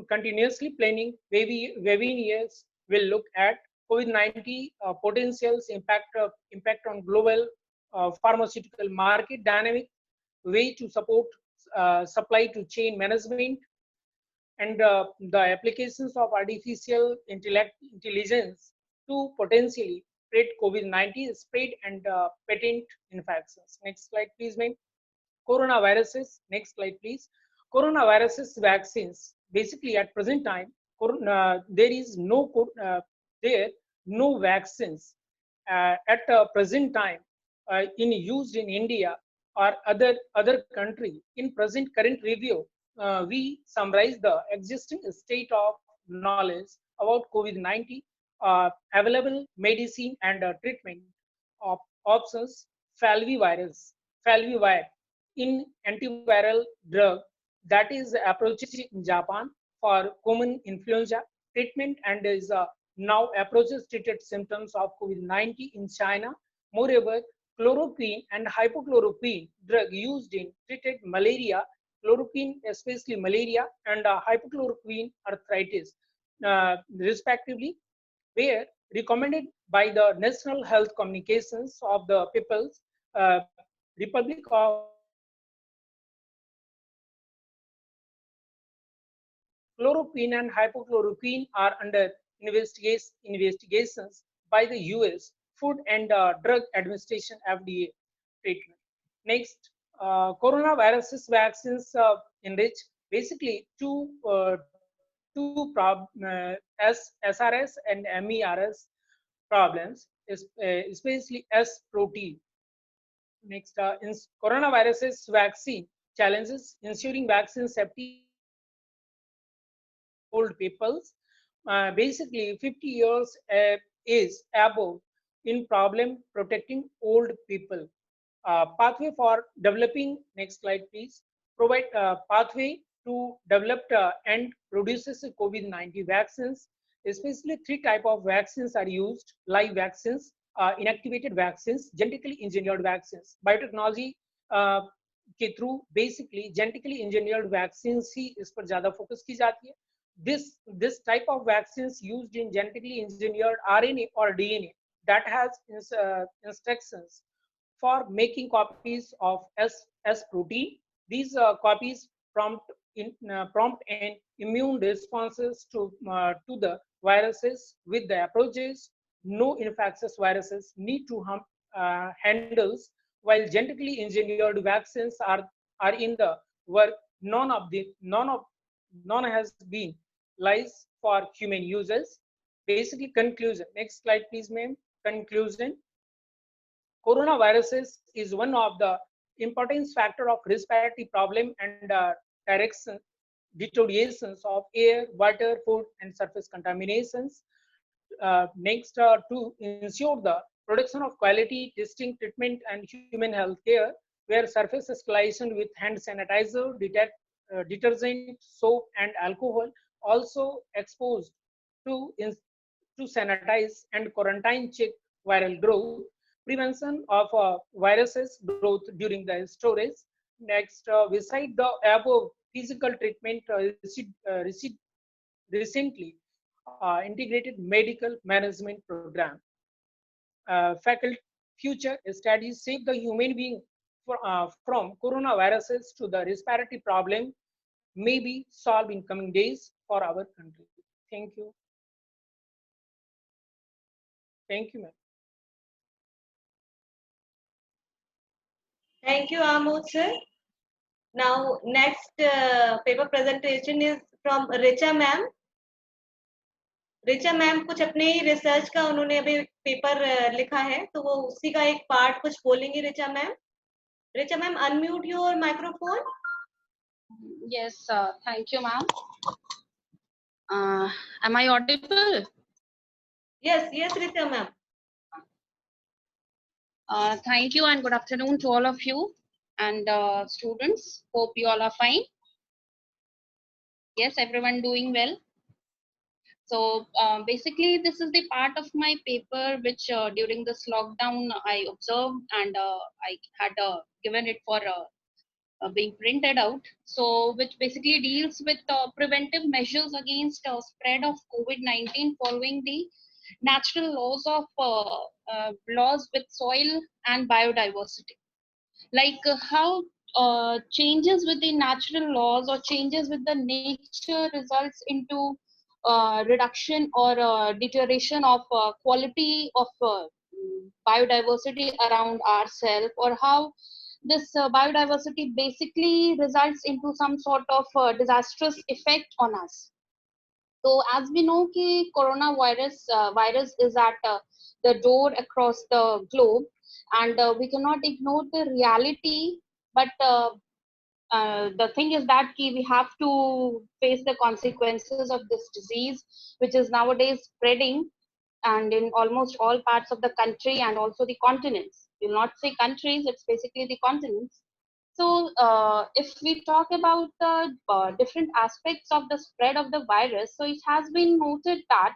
continuously planning webinars will look at COVID-19 potentials impact on global pharmaceutical market dynamic, way to support supply to chain management, and the applications of artificial intelligence to potentially predict COVID-19 spread and patent infections. Next slide, please, ma'am. Coronaviruses. Next slide, please. Coronaviruses vaccines. Basically, at present time, there is no vaccines at present time used in India or other country. In current review, we summarize the existing state of knowledge about COVID-19, available medicine and treatment options. Falvivirus in antiviral drug that is approached in Japan for common influenza treatment and is now approaches treated symptoms of COVID-19 in China. Moreover, chloroquine and hypochloroquine drug used in treated malaria, chloroquine especially malaria, and hypochloroquine arthritis respectively, were recommended by the National Health Communications of the People's Republic of Chloroquine and hypochloroquine are under investigations by the US Food and Drug Administration (FDA) treatment. Next, coronavirus vaccines enrich basically two SRS and MERS problems, especially S protein. Next, in coronavirus vaccine challenges ensuring vaccine safety. Old peoples, basically 50 years is above in problem protecting old people. Pathway for developing. Next slide, please. Provide pathway to develop and produces COVID-19 vaccines. Especially 3 type of vaccines are used: live vaccines, inactivated vaccines, genetically engineered vaccines. Biotechnology के through basically genetically engineered vaccines ही इस पर ज्यादा focus की जाती है. This type of vaccines used in genetically engineered RNA or DNA that has instructions for making copies of S protein. These copies prompt and immune responses to the viruses with the approaches no infectious viruses need to handles, while genetically engineered vaccines are in the work. None has been lies for human users. Basically, conclusion. Next slide, please, ma'am. Conclusion. Coronaviruses is one of the importance factor of respiratory problem and deteriorations of air, water, food, and surface contaminations. Next, to ensure the production of quality testing, treatment, and human health care, where surface escalation with hand sanitizer, detergent, soap, and alcohol also exposed to sanitize and quarantine check viral growth, prevention of viruses growth during the storage. Next, beside the above physical treatment, recently integrated medical management program. Faculty future studies save the human being from coronaviruses to the respiratory problem may be solved in coming days for our country. Thank you. Thank you, ma'am. Thank you, Amod sir. Now, next paper presentation is from Richa ma'am. Richa ma'am कुछ अपने ही research का उन्होंने अभी paper लिखा है, तो वो उसी का एक पार्ट कुछ बोलेंगे. Richa ma'am unmute your microphone. Yes, thank you, ma'am. Am I audible? Yes, Richa ma'am. Thank you and good afternoon to all of you and students. Hope you all are fine. Yes, everyone doing well. So basically, this is the part of my paper which during this lockdown I observed and I had given it for being printed out. So which basically deals with preventive measures against spread of COVID-19 following the natural laws of laws with soil and biodiversity. Like how changes with the natural laws or changes with the nature results into reduction or deterioration of quality of biodiversity around ourselves, or how this biodiversity basically results into some sort of disastrous effect on us. So as we know, कि coronavirus virus is at the door across the globe, and we cannot ignore the reality. But the thing is that we have to face the consequences of this disease, which is nowadays spreading, and in almost all parts of the country and also the continents. We'll not say countries; it's basically the continents. So, if we talk about the different aspects of the spread of the virus, so it has been noted that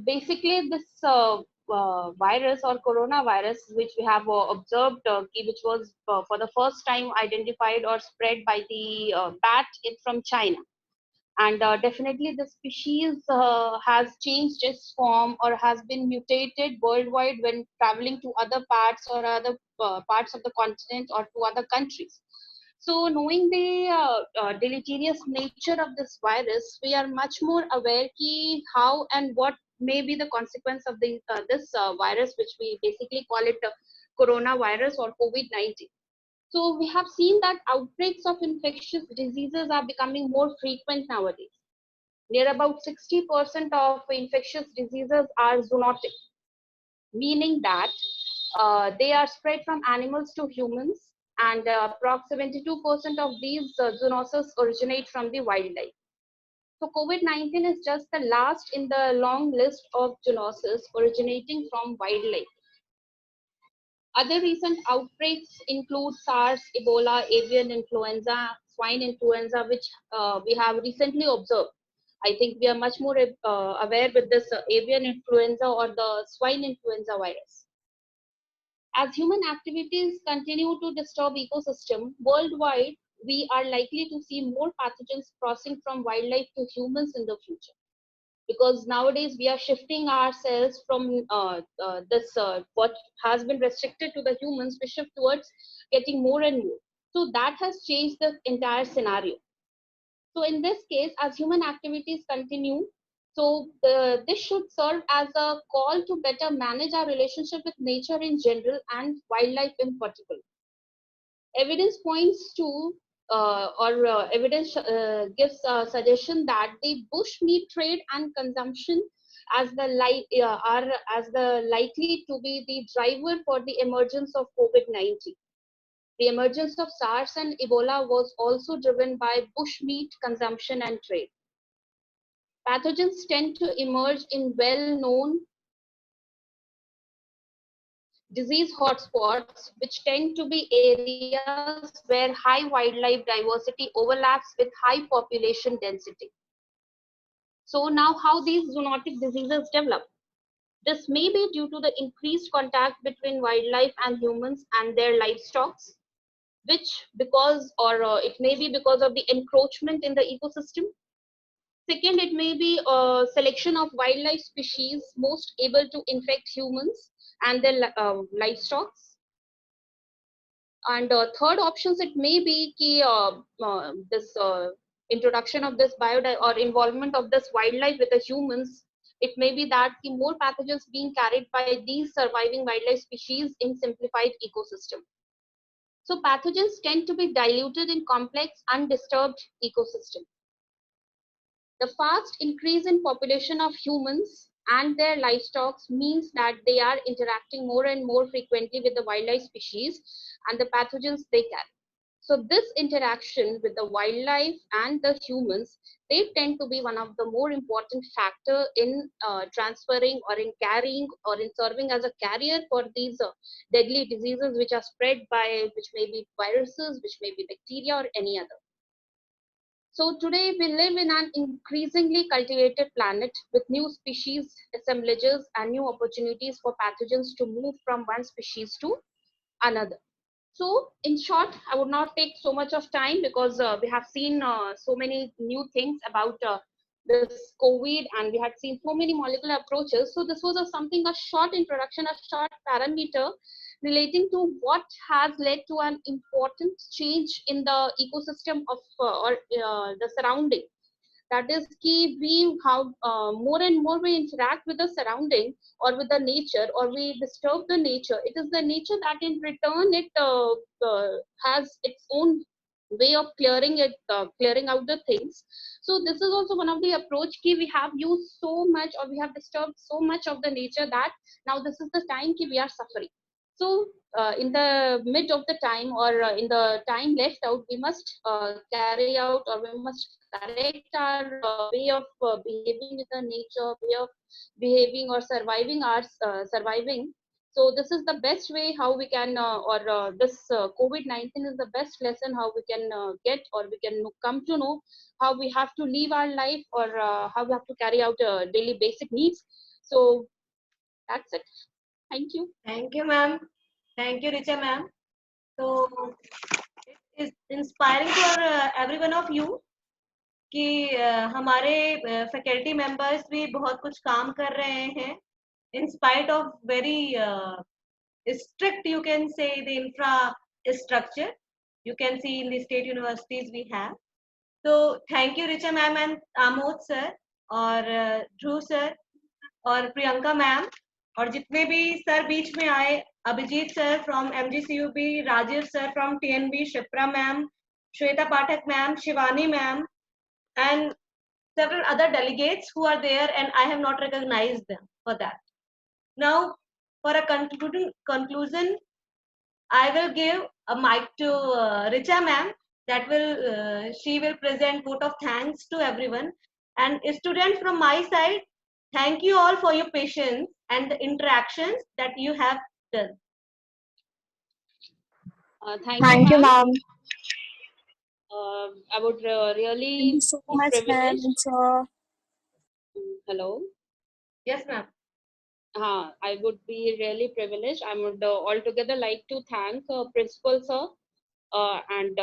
basically this virus or coronavirus, which we have observed, which was for the first time identified or spread by the bat from China. And definitely the species has changed its form or has been mutated worldwide when traveling to other parts or other parts of the continent or to other countries. So knowing the deleterious nature of this virus, we are much more aware ki how and what may be the consequence of the this virus, which we basically call it coronavirus or COVID-19. So we have seen that outbreaks of infectious diseases are becoming more frequent nowadays. Near about 60% of infectious diseases are zoonotic, meaning that they are spread from animals to humans, and approximately 72% of these zoonoses originate from the wildlife. So COVID-19 is just the last in the long list of zoonoses originating from wildlife. Other recent outbreaks include SARS, Ebola, avian influenza, swine influenza, which we have recently observed. I think we are much more aware with this avian influenza or the swine influenza virus. As human activities continue to disturb ecosystem worldwide, we are likely to see more pathogens crossing from wildlife to humans in the future. Because nowadays we are shifting ourselves from what has been restricted to the humans, we shift towards getting more and more. So that has changed the entire scenario. So in this case, as human activities continue, so this should serve as a call to better manage our relationship with nature in general and wildlife in particular. Evidence points to evidence gives a suggestion that the bush meat trade and consumption are likely to be the driver for the emergence of COVID-19. The emergence of SARS and Ebola was also driven by bush meat consumption and trade. Pathogens tend to emerge in well-known disease hotspots, which tend to be areas where high wildlife diversity overlaps with high population density. So now how these zoonotic diseases develop? This may be due to the increased contact between wildlife and humans and their livestock, which it may be because of the encroachment in the ecosystem. Second, it may be a selection of wildlife species most able to infect humans and their livestock. And third options, it may be this introduction of this or involvement of this wildlife with the humans. It may be that the more pathogens being carried by these surviving wildlife species in simplified ecosystem. So pathogens tend to be diluted in complex, undisturbed ecosystem. The fast increase in population of humans and their livestock means that they are interacting more and more frequently with the wildlife species and the pathogens they carry. So this interaction with the wildlife and the humans, they tend to be one of the more important factor in transferring or in carrying or in serving as a carrier for these deadly diseases which are spread by, which may be viruses, which may be bacteria or any other. So today we live in an increasingly cultivated planet with new species assemblages and new opportunities for pathogens to move from one species to another. So in short, I would not take so much of time because we have seen so many new things about this COVID, and we had seen so many molecular approaches. So this was a short introduction, a short parameter relating to what has led to an important change in the ecosystem of the surrounding. That is key. We how more and more we interact with the surrounding or with the nature, or we disturb the nature. It is the nature that in return it has its own way of clearing out the things. So this is also one of the approach key. We have used so much, or we have disturbed so much of the nature that now this is the time key we are suffering. So in the mid of the time, or in the time left out, we must carry out, or we must correct our way of behaving with the nature, way of behaving or surviving surviving. So this is the best way how we can, this COVID-19 is the best lesson how we can get, or we can come to know how we have to live our life, or how we have to carry out daily basic needs. So that's it. Thank you. Thank you, ma'am. Thank you, Richa, ma'am. So it is inspiring for every one of you कि हमारे faculty members भी बहुत कुछ काम कर रहे हैं in spite of very strict, you can say, the infrastructure you can see in the state universities we have. So thank you Richa ma'am and Amod sir और ध्रुव sir और प्रियंका मैम और जितने भी सर बीच में आए, Abhijit sir from MGCUB, Rajiv sir from TNB, Shipra ma'am, Shweta Pathak ma'am, Shivani ma'am, and several other delegates who are there, and I have not recognized them for that. Now, for a conclusion, I will give a mic to Richa ma'am. That will she will present vote of thanks to everyone. And students from my side, thank you all for your patience and the interactions that you have done. Thank you, ma'am. I would really Thank you so much, ma'am. Hello. Yes, ma'am. I would be really privileged. I would altogether like to thank Principal Sir and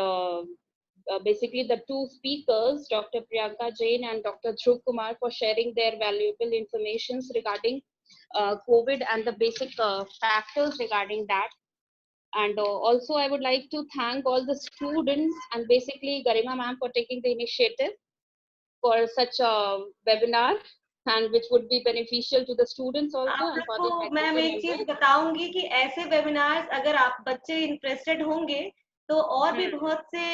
basically the two speakers, Dr. Priyanka Jain and Dr. Dhruv Kumar, for sharing their valuable information regarding COVID and the basic factors regarding that. And also I would like to thank all the students and basically Garima ma'am for taking the initiative for such a webinar, and which would be beneficial to the students also and for the faculty मैं एक चीज बताऊंगी कि ऐसे webinars अगर आप बच्चे interested होंगे तो और भी बहुत से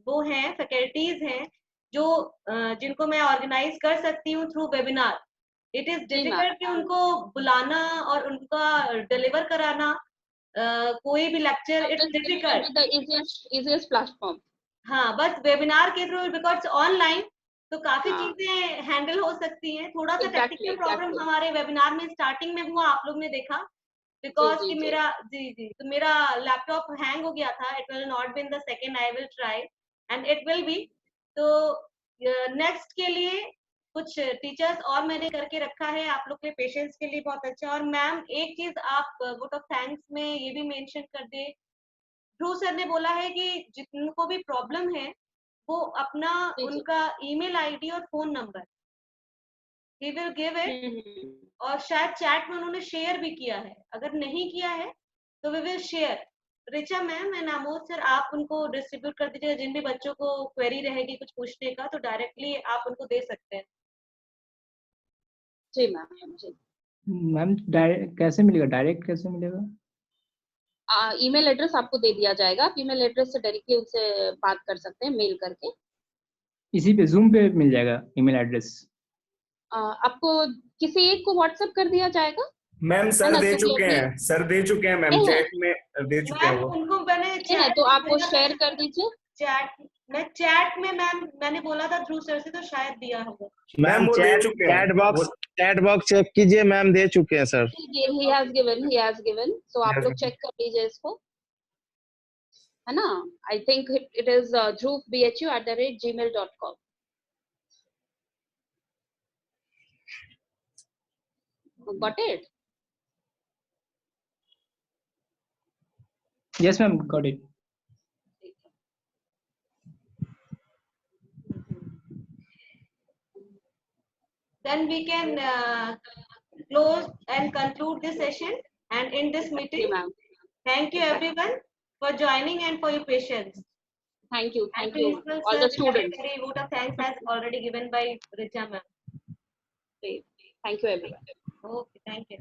वो हैं फैकल्टीज हैं जो जिनको मैं ऑर्गेनाइज कर सकती हूँ through webinar. It is difficult कि उनको बुलाना और उनका डिलीवर कराना कोई भी lecture it's difficult. the easiest platform. हाँ, बस वेबिनार के थ्रू बिकॉज ऑनलाइन तो काफी चीजें हैंडल हो सकती हैं. थोड़ा सा टेक्निकल प्रॉब्लम हमारे वेबिनार में स्टार्टिंग में हुआ, आप लोग ने देखा, बिकॉज कि मेरा तो मेरा लैपटॉप हैंग हो गया था. It will not be in the second, I will try and it will be. तो नेक्स्ट के लिए कुछ टीचर्स और मैंने करके रखा है आप लोग के पेशेंस के लिए बहुत अच्छा. और मैम एक चीज आप वोट ऑफ थैंक्स में ये भी मेंशन कर दे, ध्रुव सर ने बोला है कि जिनको भी प्रॉब्लम है वो अपना उनका ईमेल आईडी और phone number he will give it, और शायद चैट में उन्होंने शेयर भी किया है. अगर नहीं किया है तो we will share. Richa ma'am and Amod sir आप उनको डिस्ट्रीब्यूट कर दीजिएगा. जिन भी बच्चों को क्वेरी रहेगी कुछ पूछने का तो डायरेक्टली आप उनको दे सकते हैं. जी मैम. जी मैम कैसे मिलेगा, डायरेक्ट कैसे मिलेगा? ईमेल एड्रेस आपको दे दिया जाएगा. आप ईमेल एड्रेस से डायरेक्टली उनसे बात कर सकते हैं मेल करके. इसी पे जूम पे मिल जाएगा ईमेल एड्रेस? आपको किसी एक को व्हाट्सएप कर दिया जाएगा. मैम सर ना, दे तो चुके भी हैं, सर दे चुके हैं मैम, नहीं है चैट में दे चुके हैं मैम वो। उनको मैंने नहीं है, चैट तो आप वो शेयर कर दीजिए। चैट में मैम मैंने बोला था ध्रुव सर से, तो शायद दिया होगा। मैम वो दे चुके हैं, चैट बॉक्स चेक कीजिए मैम, दे चुके हैं sir. he has given, so आप लोग चेक कर लीजिए इसको, है ना। I think it is dhruvbhu@gmail.com. Got it? Yes, ma'am, got it. Then we can close and conclude this session and end this meeting. Thank you everyone for joining and for your patience. Thank you, And all the students. Very vote of thanks has already given by Richa ma'am. Thank you everyone. Okay, thank you.